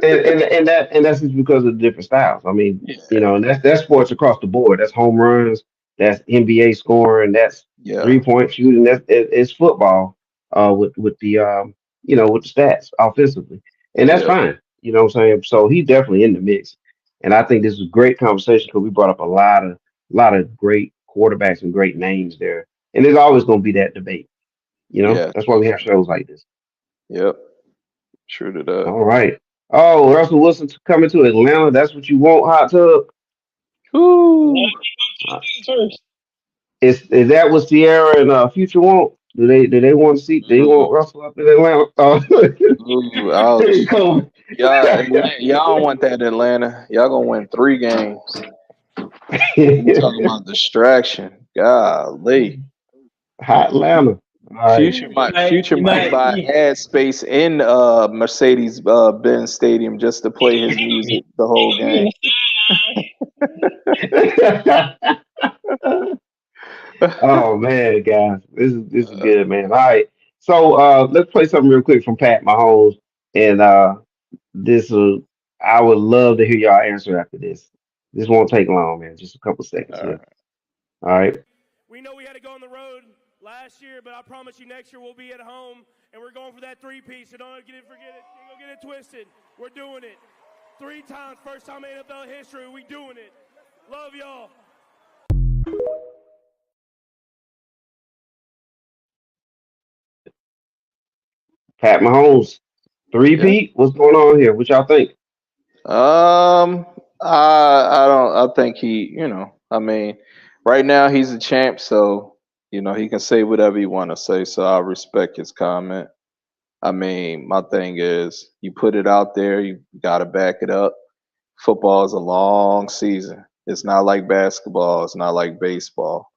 yeah. And that's just because of the different styles. I mean, Yeah. and that's sports across the board. That's home runs, that's NBA scoring, that's Yeah. 3-point shooting. It's football with the with the stats offensively, and that's Yeah. fine. You know what I'm saying? So he's definitely in the mix, and I think this is a great conversation because we brought up a lot of great quarterbacks and great names there, and there's always going to be that debate. Yeah. That's why we have shows like this. Yep. True to that. All right. Oh, Russell Wilson coming to Atlanta. That's what you want, hot tub. Woo. Uh, is that what Sierra and Future want? Do they want to see? They want Ooh. Russell up in Atlanta? Ooh, There you ouch. go. Y'all don't want that in Atlanta. Y'all gonna win 3 games. You talking about distraction? Golly. Hot Atlanta. All right. Future might buy ad space in Mercedes Benz Stadium just to play his music the whole game. Oh man, guys, this is good, man. All right, so let's play something real quick from Pat Mahomes, and this I would love to hear y'all answer after this. This won't take long, man. Just a couple seconds All here. right. All right. We know we had to go on the road last year, but I promise you next year we'll be at home, and we're going for that 3-piece, so don't forget it. Don't get it twisted. We're doing it. 3 times, first time in NFL history, we doing it. Love y'all. Pat Mahomes, Yeah. three-peat. What's going on here? What y'all think? I think I mean, right now he's a champ, so he can say whatever he want to say. So I respect his comment. I mean, my thing is, you put it out there, you got to back it up. Football is a long season. It's not like basketball. It's not like baseball.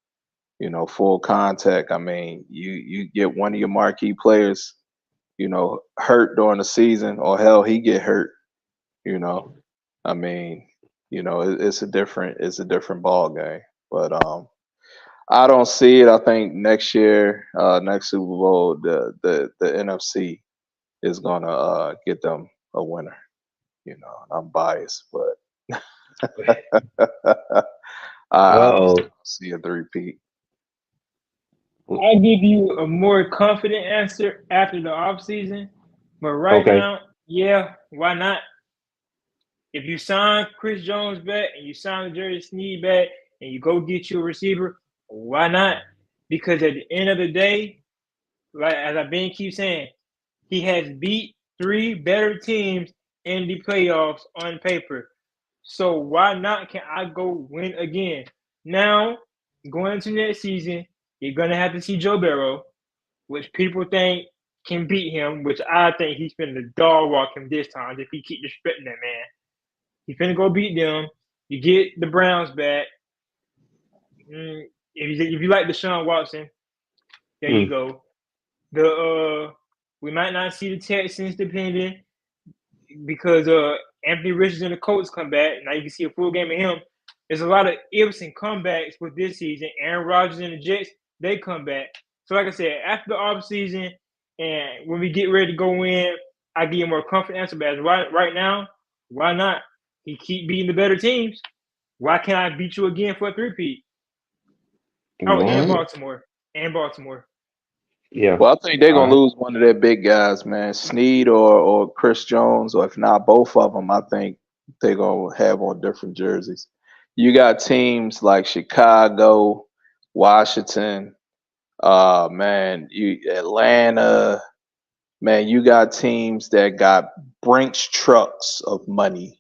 Full contact. I mean, you get one of your marquee players, hurt during the season, or hell, he get hurt. You know, I mean, it's a different ball game. But I don't see it. I think next year, next Super Bowl, the NFC is gonna get them a winner. I'm biased, but I don't Uh-oh. see a three-peat. I'll give you a more confident answer after the offseason. But right Okay. now, yeah, why not? If you sign Chris Jones back and you sign Jerry Sneed back and you go get you a receiver, why not? Because at the end of the day, like as I've been keep saying, he has beat 3 better teams in the playoffs on paper. So why not? Can I go win again? Now, going into next season, you're gonna have to see Joe Burrow, which people think can beat him, which I think he's finna dog walk him this time if he keep disrespecting that man. He's finna go beat them. You get the Browns back. If you like Deshaun Watson, there you go. We might not see the Texans depending because Anthony Richardson and the Colts come back. Now you can see a full game of him. There's a lot of ifs and comebacks with this season. Aaron Rodgers and the Jets, they come back. So like I said, after the offseason and when we get ready to go in, I give you a more confident answer. But as right now, why not? He keep beating the better teams. Why can't I beat you again for a 3-peat? Oh, All and right. Baltimore. And Baltimore. Yeah. Well, I think they're All gonna right. lose one of their big guys, man. Snead or Chris Jones, or if not both of them, I think they're gonna have on different jerseys. You got teams like Chicago, Washington, Atlanta, man. You got teams that got Brinks trucks of money.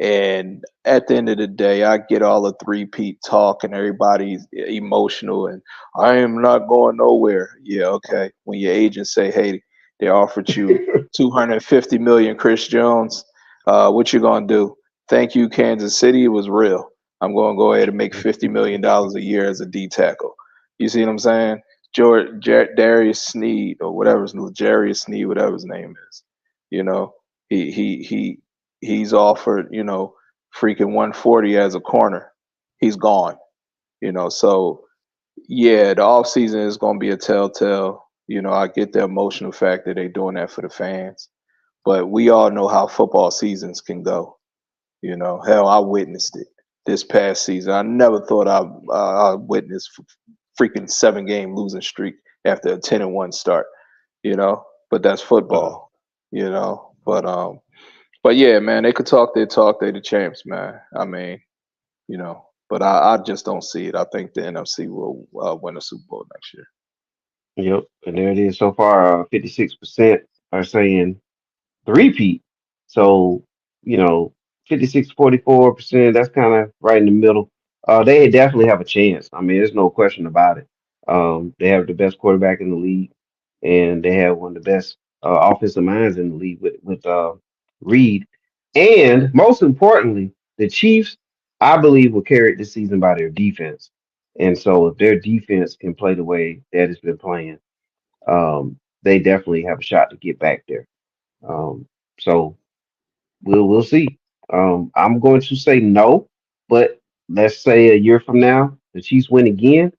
And at the end of the day, I get all the three-peat talk and everybody's emotional and I am not going nowhere. Yeah, okay. When your agent say, hey, they offered you 250 million, Chris Jones, what you gonna do? thank you, Kansas City. It was real. I'm going to go ahead and make $50 million a year as a D tackle. You see what I'm saying? Darius Sneed or whatever, Jarius Sneed, whatever his name is. You know, he's offered, freaking 140 as a corner. He's gone. So yeah, the off season is going to be a telltale. I get the emotional factor. They're doing that for the fans, but we all know how football seasons can go. Hell, I witnessed it this past season. I never thought I witnessed freaking 7-game losing streak after a 10-1 start. But that's football. But yeah, man, they could talk their talk. They the champs, man. I mean, but I just don't see it. I think the NFC will win a Super Bowl next year. Yep, and there it is. So far, 56% are saying three-peat. So, 56-44%, that's kind of right in the middle. They definitely have a chance. I mean, there's no question about it. They have the best quarterback in the league, and they have one of the best offensive minds in the league with Reed. And most importantly, the Chiefs, I believe, will carry it this season by their defense. And so if their defense can play the way that it's been playing, they definitely have a shot to get back there. So we'll see. I'm going to say no, but let's say a year from now, the Chiefs win again.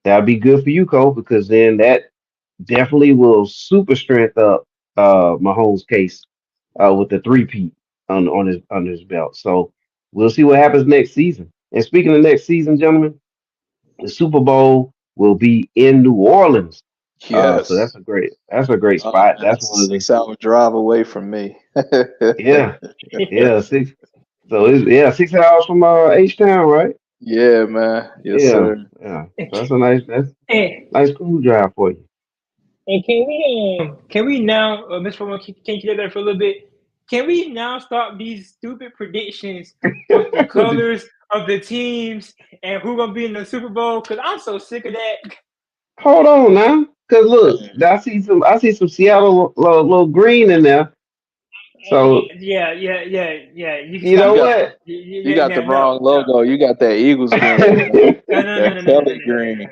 That'll be good for you, Cole, because then that definitely will super strength up Mahomes' case with the three-peat on his under his belt. So we'll see what happens next season. And speaking of next season, gentlemen, the Super Bowl will be in New Orleans. So Yes. that's a great spot. That's That's one a of the 6-hour drive away from me. yeah. Six. So it's 6 hours from H Town, right? Yeah, man. Yes, Yeah, sir. yeah. So that's a that's And, nice cool drive for you. and can we now, Mr. Foreman, can you get there for a little bit? Can we now stop these stupid predictions with the colors of the teams and who's gonna be in the Super Bowl? Because I'm so sick of that. Hold on now, cause look, I see some Seattle little green in there. So Yeah. You can you stop know You got that. what? you got the No. wrong logo. You got that Eagles green, man. That Kelly green.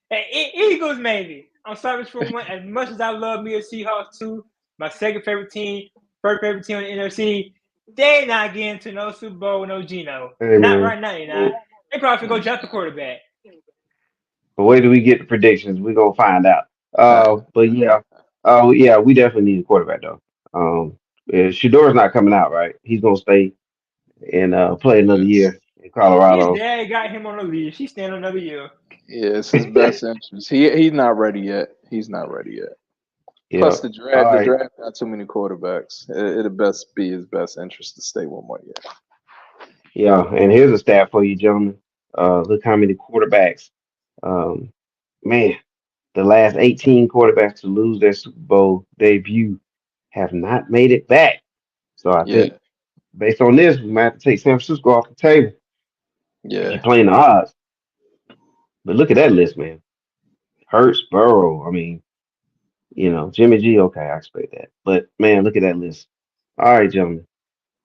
Hey, Eagles, maybe. I'm sorry for one. As much as I love me a Seahawks too, my second favorite team, first favorite team on the NFC, they not getting to no Super Bowl with no Geno. Hey Not man, right now, They probably go draft the quarterback. but wait till we get the predictions. We're gonna find out. But yeah, yeah, we definitely need a quarterback though. Shador's not coming out, right? He's gonna stay and play another Yes. year in His Colorado. dad got him on the leash. He's staying another year. Yeah, it's his best interest. He's not ready yet. He's not ready yet. Yeah. Plus the All the right. draft got too many quarterbacks. It'll best be his best interest to stay one more year. Yeah, and here's a stat for you, gentlemen. Look how many quarterbacks. Um, man, the last 18 quarterbacks to lose their Super Bowl debut have not made it back. So I Yeah, think based on this, we might have to take San Francisco off the table if you're yeah. playing the odds. But look at that list, man. Hurts, Burrow. I mean, Jimmy G. Okay, I expect that. But man, look at that list. All right, gentlemen.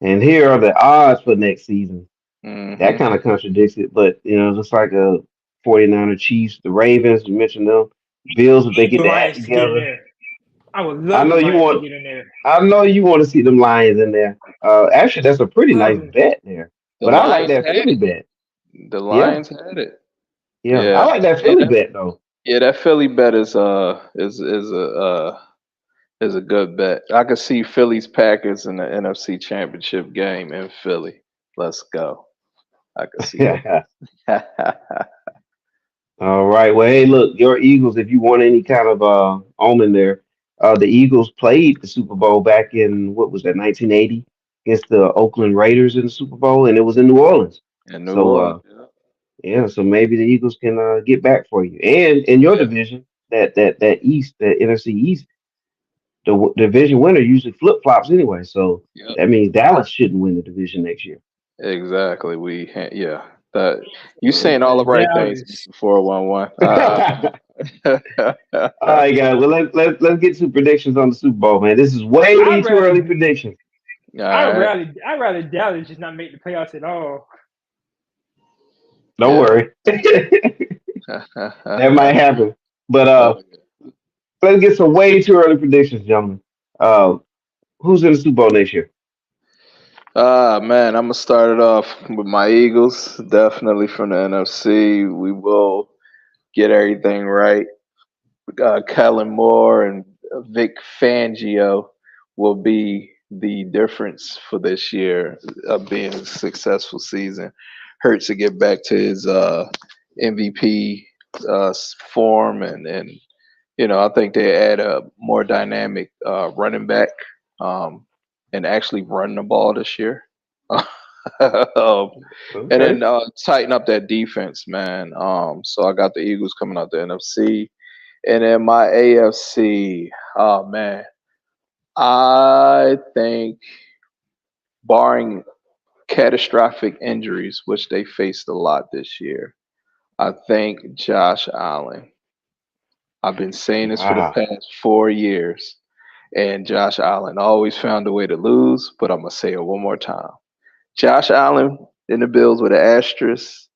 And here are the odds for next season. That hmm kind of contradicts it, but just like a 49er Chiefs, the Ravens, you mentioned them, Bills if they get The their act Lions to get in together. there. I would I love the know you Lions to want get in there. I know you want to see them Lions in there. Actually that's a pretty Love nice them. bet there. The But I like Lions that had Philly it. bet. The Yeah, Lions had it. yeah. I Yeah, like that yeah. Philly bet though. That Philly bet is a good bet. I could see Philly's Packers in the NFC Championship game in Philly. Let's go. I could see that. All right. Well, hey, look, your Eagles, if you want any kind of omen there, the Eagles played the Super Bowl back in what was that, 1980 against the Oakland Raiders in the Super Bowl, and it was in New Orleans. In New So Orleans. yeah, so maybe the Eagles can get back for you. And in your Yeah. division, that East, that NFC East, the division winner usually flip flops anyway. So Yep. that means Dallas shouldn't win the division next year. Exactly. Yeah. That you saying all the right things, Dallas. Mr. 411. All right, guys. Well, let's get to predictions on the Super Bowl, man. This is way I'd too early rather predictions. All right. I'd rather Dallas just not make the playoffs at all. Don't Yeah. worry, that might happen. But Oh, let's get some way too early predictions, gentlemen. Uh, who's in the Super Bowl next year? Man, I'm gonna start it off with my Eagles. Definitely from the NFC. We will get everything right. Kellen Moore and Vic Fangio will be the difference for this year of being a successful season. Hurts to get back to his MVP form, and I think they add a more dynamic running back and actually run the ball this year. um, and Okay. then tighten up that defense, man. So I got the Eagles coming out the NFC. And in my AFC, oh man, I think barring catastrophic injuries, which they faced a lot this year, I think Josh Allen. I've been saying this for the Wow. past 4 years, and Josh Allen always found a way to lose, but I'm going to say it one more time. Josh Allen in the Bills with an asterisk,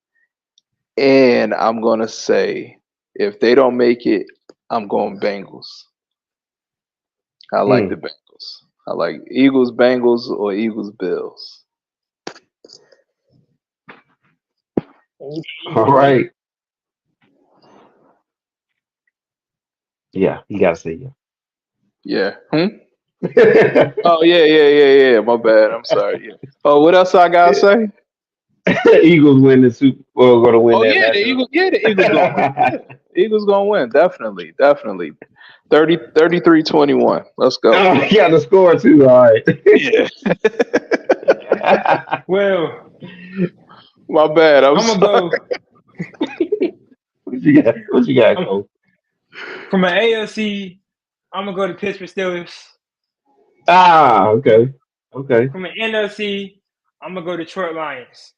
and I'm going to say if they don't make it, I'm going Bengals. I like the Hmm. Bengals. I like Eagles, Bengals, or Eagles, Bills. And you got All Eagles, right? right. Yeah, you gotta say Yeah. Hmm? yeah. Oh yeah. My bad. I'm sorry. Yeah. Oh, what else I gotta say? Eagles win the Super Bowl. Going to win Oh that yeah, the matchup. Eagles. Yeah, the Eagles gonna win. Yeah, Eagles gonna win. Definitely. 33-21. Let's go. Oh, you got the score too. All right. Yeah. Well, My bad. I'm I'm gonna sorry. go What you got? What you got, I'm, Cole? from an AFC. I'm gonna go to Pittsburgh Steelers. Ah, okay, okay. From an NFC, I'm gonna go Detroit Lions.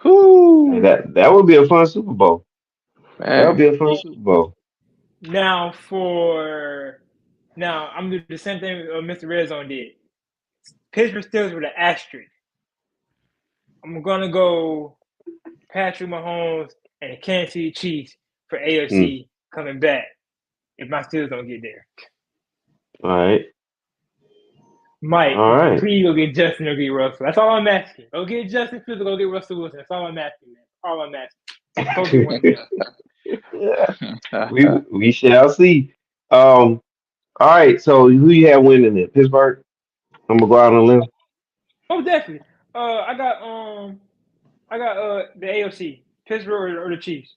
Hey, Whoo, that would be a fun Super Bowl. That would man. be a fun Super Bowl. Now I'm gonna do the same thing Mr. Red Zone did. Pittsburgh Steelers with an asterisk. I'm gonna go Patrick Mahomes and the Kansas City Chiefs for Hmm. AFC coming back if my Steelers don't get there. All right, Mike, all right. please go get Justin or get Russell. That's all I'm asking. Go get Justin Fields or go get Russell Wilson. That's all I'm asking, man. All I'm asking. Go get one of them. Yeah, we shall see. Um. All right. So who you have winning it? Pittsburgh. I'm gonna go out on a limb. Oh, definitely. I got the AFC, Pittsburgh or the Chiefs.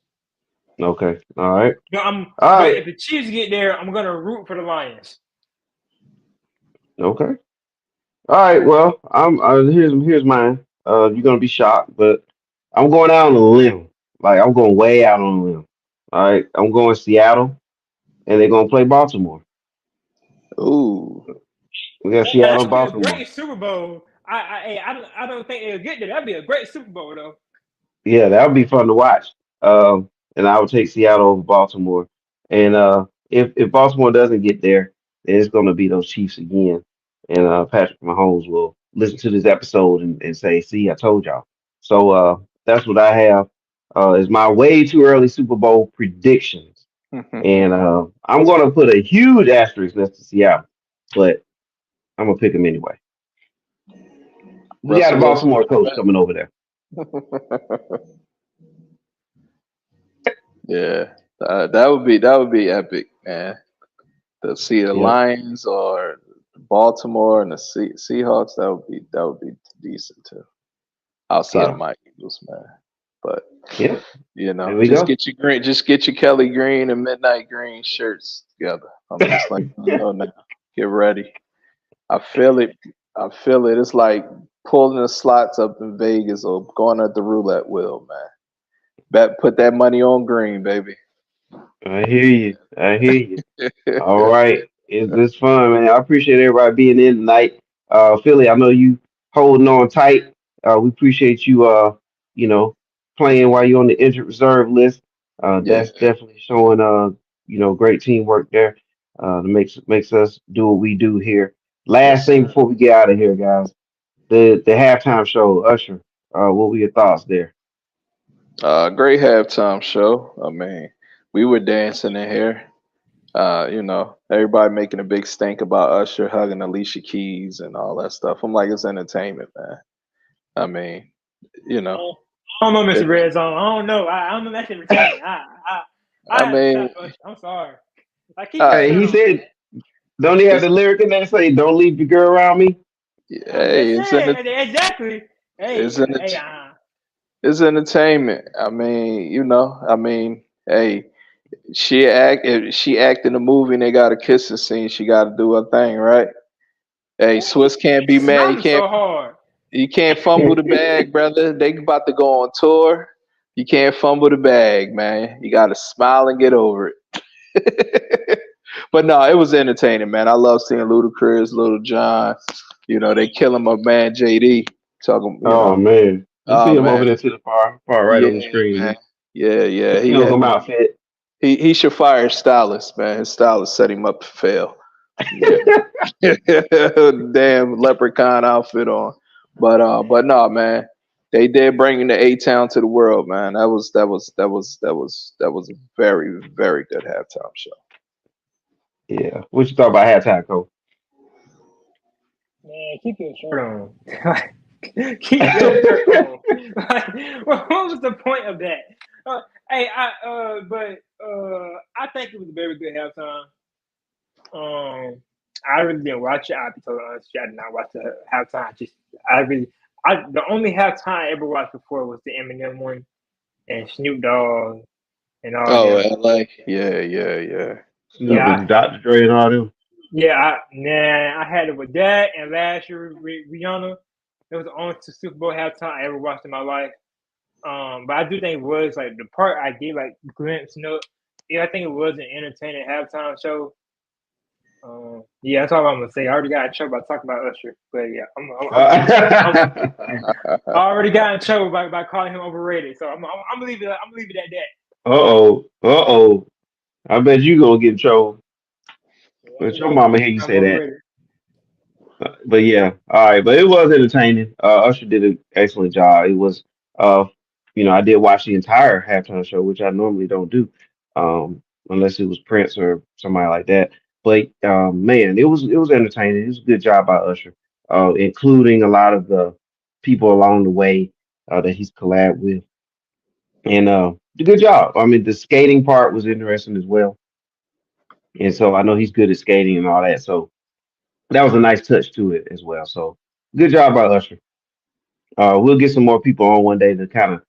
Okay. All right. No, All but right. if the Chiefs get there, I'm gonna root for the Lions. Okay. All right. Well, I'm here's mine. You're gonna be shocked, but I'm going out on a limb. Like I'm going way out on a limb. All right. I'm going Seattle, and they're gonna play Baltimore. Ooh, We got And Seattle that and would be a Baltimore. great Super Bowl. I don't think they'll get there. That'd be a great Super Bowl though. Yeah, that would be fun to watch. And I would take Seattle over Baltimore. And if Baltimore doesn't get there, then it's gonna be those Chiefs again. And Patrick Mahomes will listen to this episode and say, "See, I told y'all." So that's what I have is my way too early Super Bowl predictions. And I'm gonna put a huge asterisk next to Seattle, but I'm gonna pick them anyway. We got a Russell Wilson Baltimore coming coach coming over there. back. Yeah, that would be epic, man. To see the Yep. Lions or Baltimore and the Seahawks, that would be decent too. Outside of Yeah. my Eagles, man. But Yep. There we just go. get your green, just get your Kelly Green and Midnight Green shirts together. I'm just like, now. Get ready. I feel it. I feel it. It's like pulling the slots up in Vegas or going at the roulette wheel, man. Put that money on green, baby. I hear you. I hear you. All right. It's fun, man. I appreciate everybody being in tonight. Philly, I know you holding on tight. We appreciate you you know, playing while you're on the injured reserve list. Yeah, That's definitely showing great teamwork there. That makes us do what we do here. Last yes, thing sir. before we get out of here, guys. the halftime show, Usher. What were your thoughts there? Great halftime show. I mean, we were dancing in here. Everybody making a big stink about Usher hugging Alicia Keys and all that stuff. I'm like, it's entertainment, man. I mean, you know, I don't know, Mr. it, Red Zone. I don't know. I don't know that's entertaining. I I have to mean, stop Usher. I'm sorry. Like keep uh, Hey, Usher he on. said, don't he have it's the lyric in there say, "Don't leave your girl around me"? I'm just hey, saying. Exactly. Hey, it's in hey. it's entertainment. I mean, hey, if she act in the movie and they got a kissing scene, she got to do her thing, right? Hey, Swiss can't be mad. Smiling so hard. You can't fumble the bag, brother. They about to go on tour. You can't fumble the bag, man. You got to smile and get over it. But no, it was entertaining, man. I love seeing Ludacris, Little John. They killing my man JD. Talking, Oh man, you see oh him over man, there to the far right yeah, on the screen. man, yeah, The yeah. He had pilgrim me. outfit. He should fire his stylist, man. His stylist set him up to fail. Damn leprechaun outfit on. But no, man. They did bring the A Town to the world, man. That was a very, very good halftime show. Yeah. What you thought about halftime, Cole? Man, keep your shirt on. Keep your shirt on. What was the point of that? I think it was a very good halftime. I really didn't watch it. I'll be totally honest. I did not watch the halftime. The only halftime I ever watched before was the Eminem one and Snoop Dogg and all Oh, them. LA. Yeah. Snoop Yeah, and Dr. Dre and all them. I had it with that and last year with Rihanna. It was the only Super Bowl halftime I ever watched in my life. But I do think it was like the part I did like glimpse. I think it was an entertaining halftime show. Yeah, that's all I'm gonna say. I already got in trouble by talking about Usher, but yeah, I already got in trouble by calling him overrated. So I'm gonna leave it. I'm gonna leave it at that. Uh-oh. I bet you gonna get in trouble. Yeah, I'm But gonna your leave it. mama hear you I'm say that. overrated. But yeah, all right. But it was entertaining. Usher did an excellent job. It was, uh, I did watch the entire halftime show, which I normally don't do, unless it was Prince or somebody like that. But man, it was entertaining. It was a good job by Usher, including a lot of the people along the way that he's collabed with, and did a good job. I mean, the skating part was interesting as well, and so I know he's good at skating and all that. So that was a nice touch to it as well. So good job by Usher. We'll get some more people on one day to kind of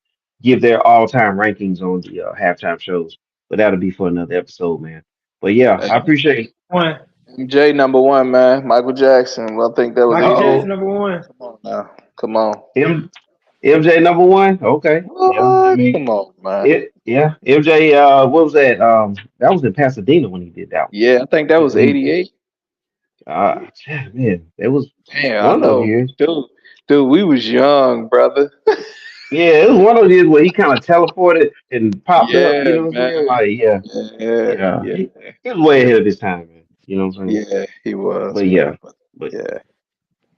give their all-time rankings on the halftime shows, but that'll be for another episode, man. But yeah, I Hey, appreciate. One, MJ number one, man. Michael Jackson. Well, I think that was Uh Michael '88. Jackson oh, number one. Come on now. Come on. MJ number one. Okay, yeah. I What? mean, Come on, man. yeah. MJ. What was that? That was in Pasadena when he did that Yeah, I think that one. was '88. Man, it was Damn, I one of those know, years. dude. We was young, brother. Yeah, it was one of those years where he kind of teleported and popped up. You Yeah, know what I'm saying? man. Like, yeah. Yeah, Yeah, yeah, he was way ahead of his time, man. You know what I'm saying? yeah. He was, But yeah, man. But but yeah,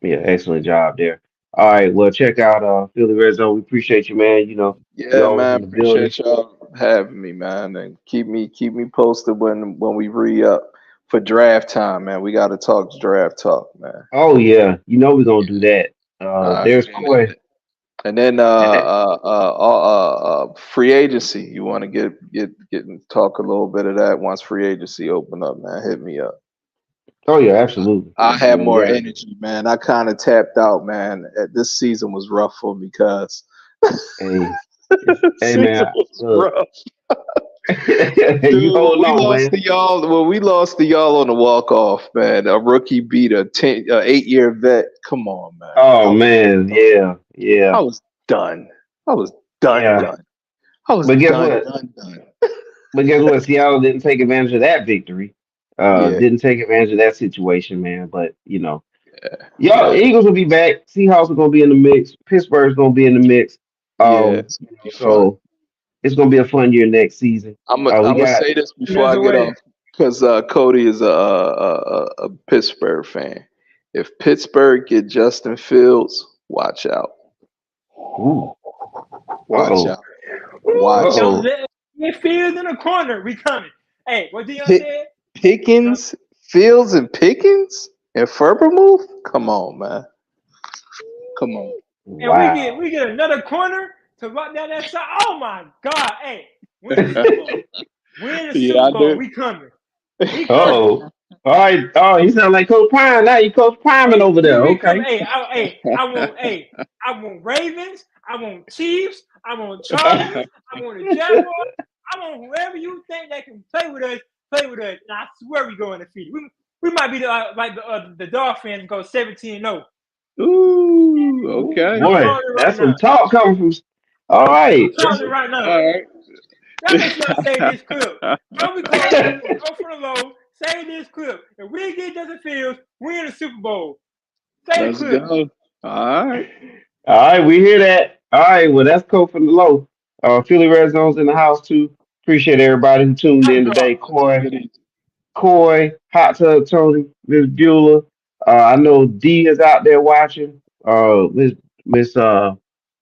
yeah, excellent job there. All right, well, check out Philly Red Zone. We appreciate you, man. We yeah, always man. in the building. Appreciate y'all having me, man, and keep me posted when we re up for draft time, man. We got to talk draft talk, man. Oh yeah, we're gonna do that. There's Koi. And then free agency. You want to get and talk a little bit of that once free agency open up, man. Hit me up. Oh yeah, absolutely. I You had know, we more got energy, man. I kind of tapped out, man. This season was rough for me because hey, hey season man, was look, rough. you Dude, hold we on, lost man. to y'all. Well, we lost to y'all on the walk off, man. A rookie beat a 8-year vet. Come on, man. Oh man, yeah, I was done. I was done. yeah. Done. I was But guess done. what? Done. Done. But guess what? Seattle didn't take advantage of that victory. Yeah. Didn't take advantage of that situation, man. But y'all Yeah. Eagles will be back. Seahawks are gonna be in the mix. Pittsburgh's gonna be in the mix. Yeah. It's gonna be fun. So it's gonna be a fun year next season. I'm We gonna got say this before There's I a get way. off, because Cody is a Pittsburgh fan. If Pittsburgh get Justin Fields, Watch out. Ooh. Watch Uh-oh. out. Watch Uh-oh. out. It Fields in the corner. We coming. Hey, what Dion Pick- said? Pickens, Fields, and Pickens and Furbermouth? Come on, man. Come on. And Wow. we get another corner to lock down that side. Oh my God! Hey, win the Super Bowl. Win the Yeah, I Super Bowl. do. We coming. We coming. Uh-oh. All right. Oh, he sound like Coach Prime. Now you Coach Priming over there. We coming. Okay. I want Ravens. I want Chiefs. I want Chargers. I want the Jaguars. I want whoever you think that can play with us. And I swear we go undefeated. We might be like the Dolphins go 17-0. Ooh, okay. Boy, that's some talk coming from. All right. I'm telling you right now. All right. Y'all make sure I save this clip. Don't be calling. Go for the low. Save this clip. If we get Justin Fields, we in the Super Bowl. Save the clip. Go. All right. All right, we hear that. All right, well, that's Coach from the low. Philly Red Zone's in the house too. Appreciate everybody who tuned in today. Coy, Hot Tub Tony, Miss Beulah. I know D is out there watching. Miss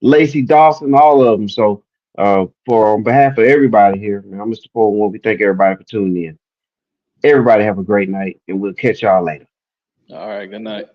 Lacey Dawson, all of them. So for on behalf of everybody here, man, I'm Mr. 401. We thank everybody for tuning in. Everybody have a great night, and we'll catch y'all later. All right. Good night.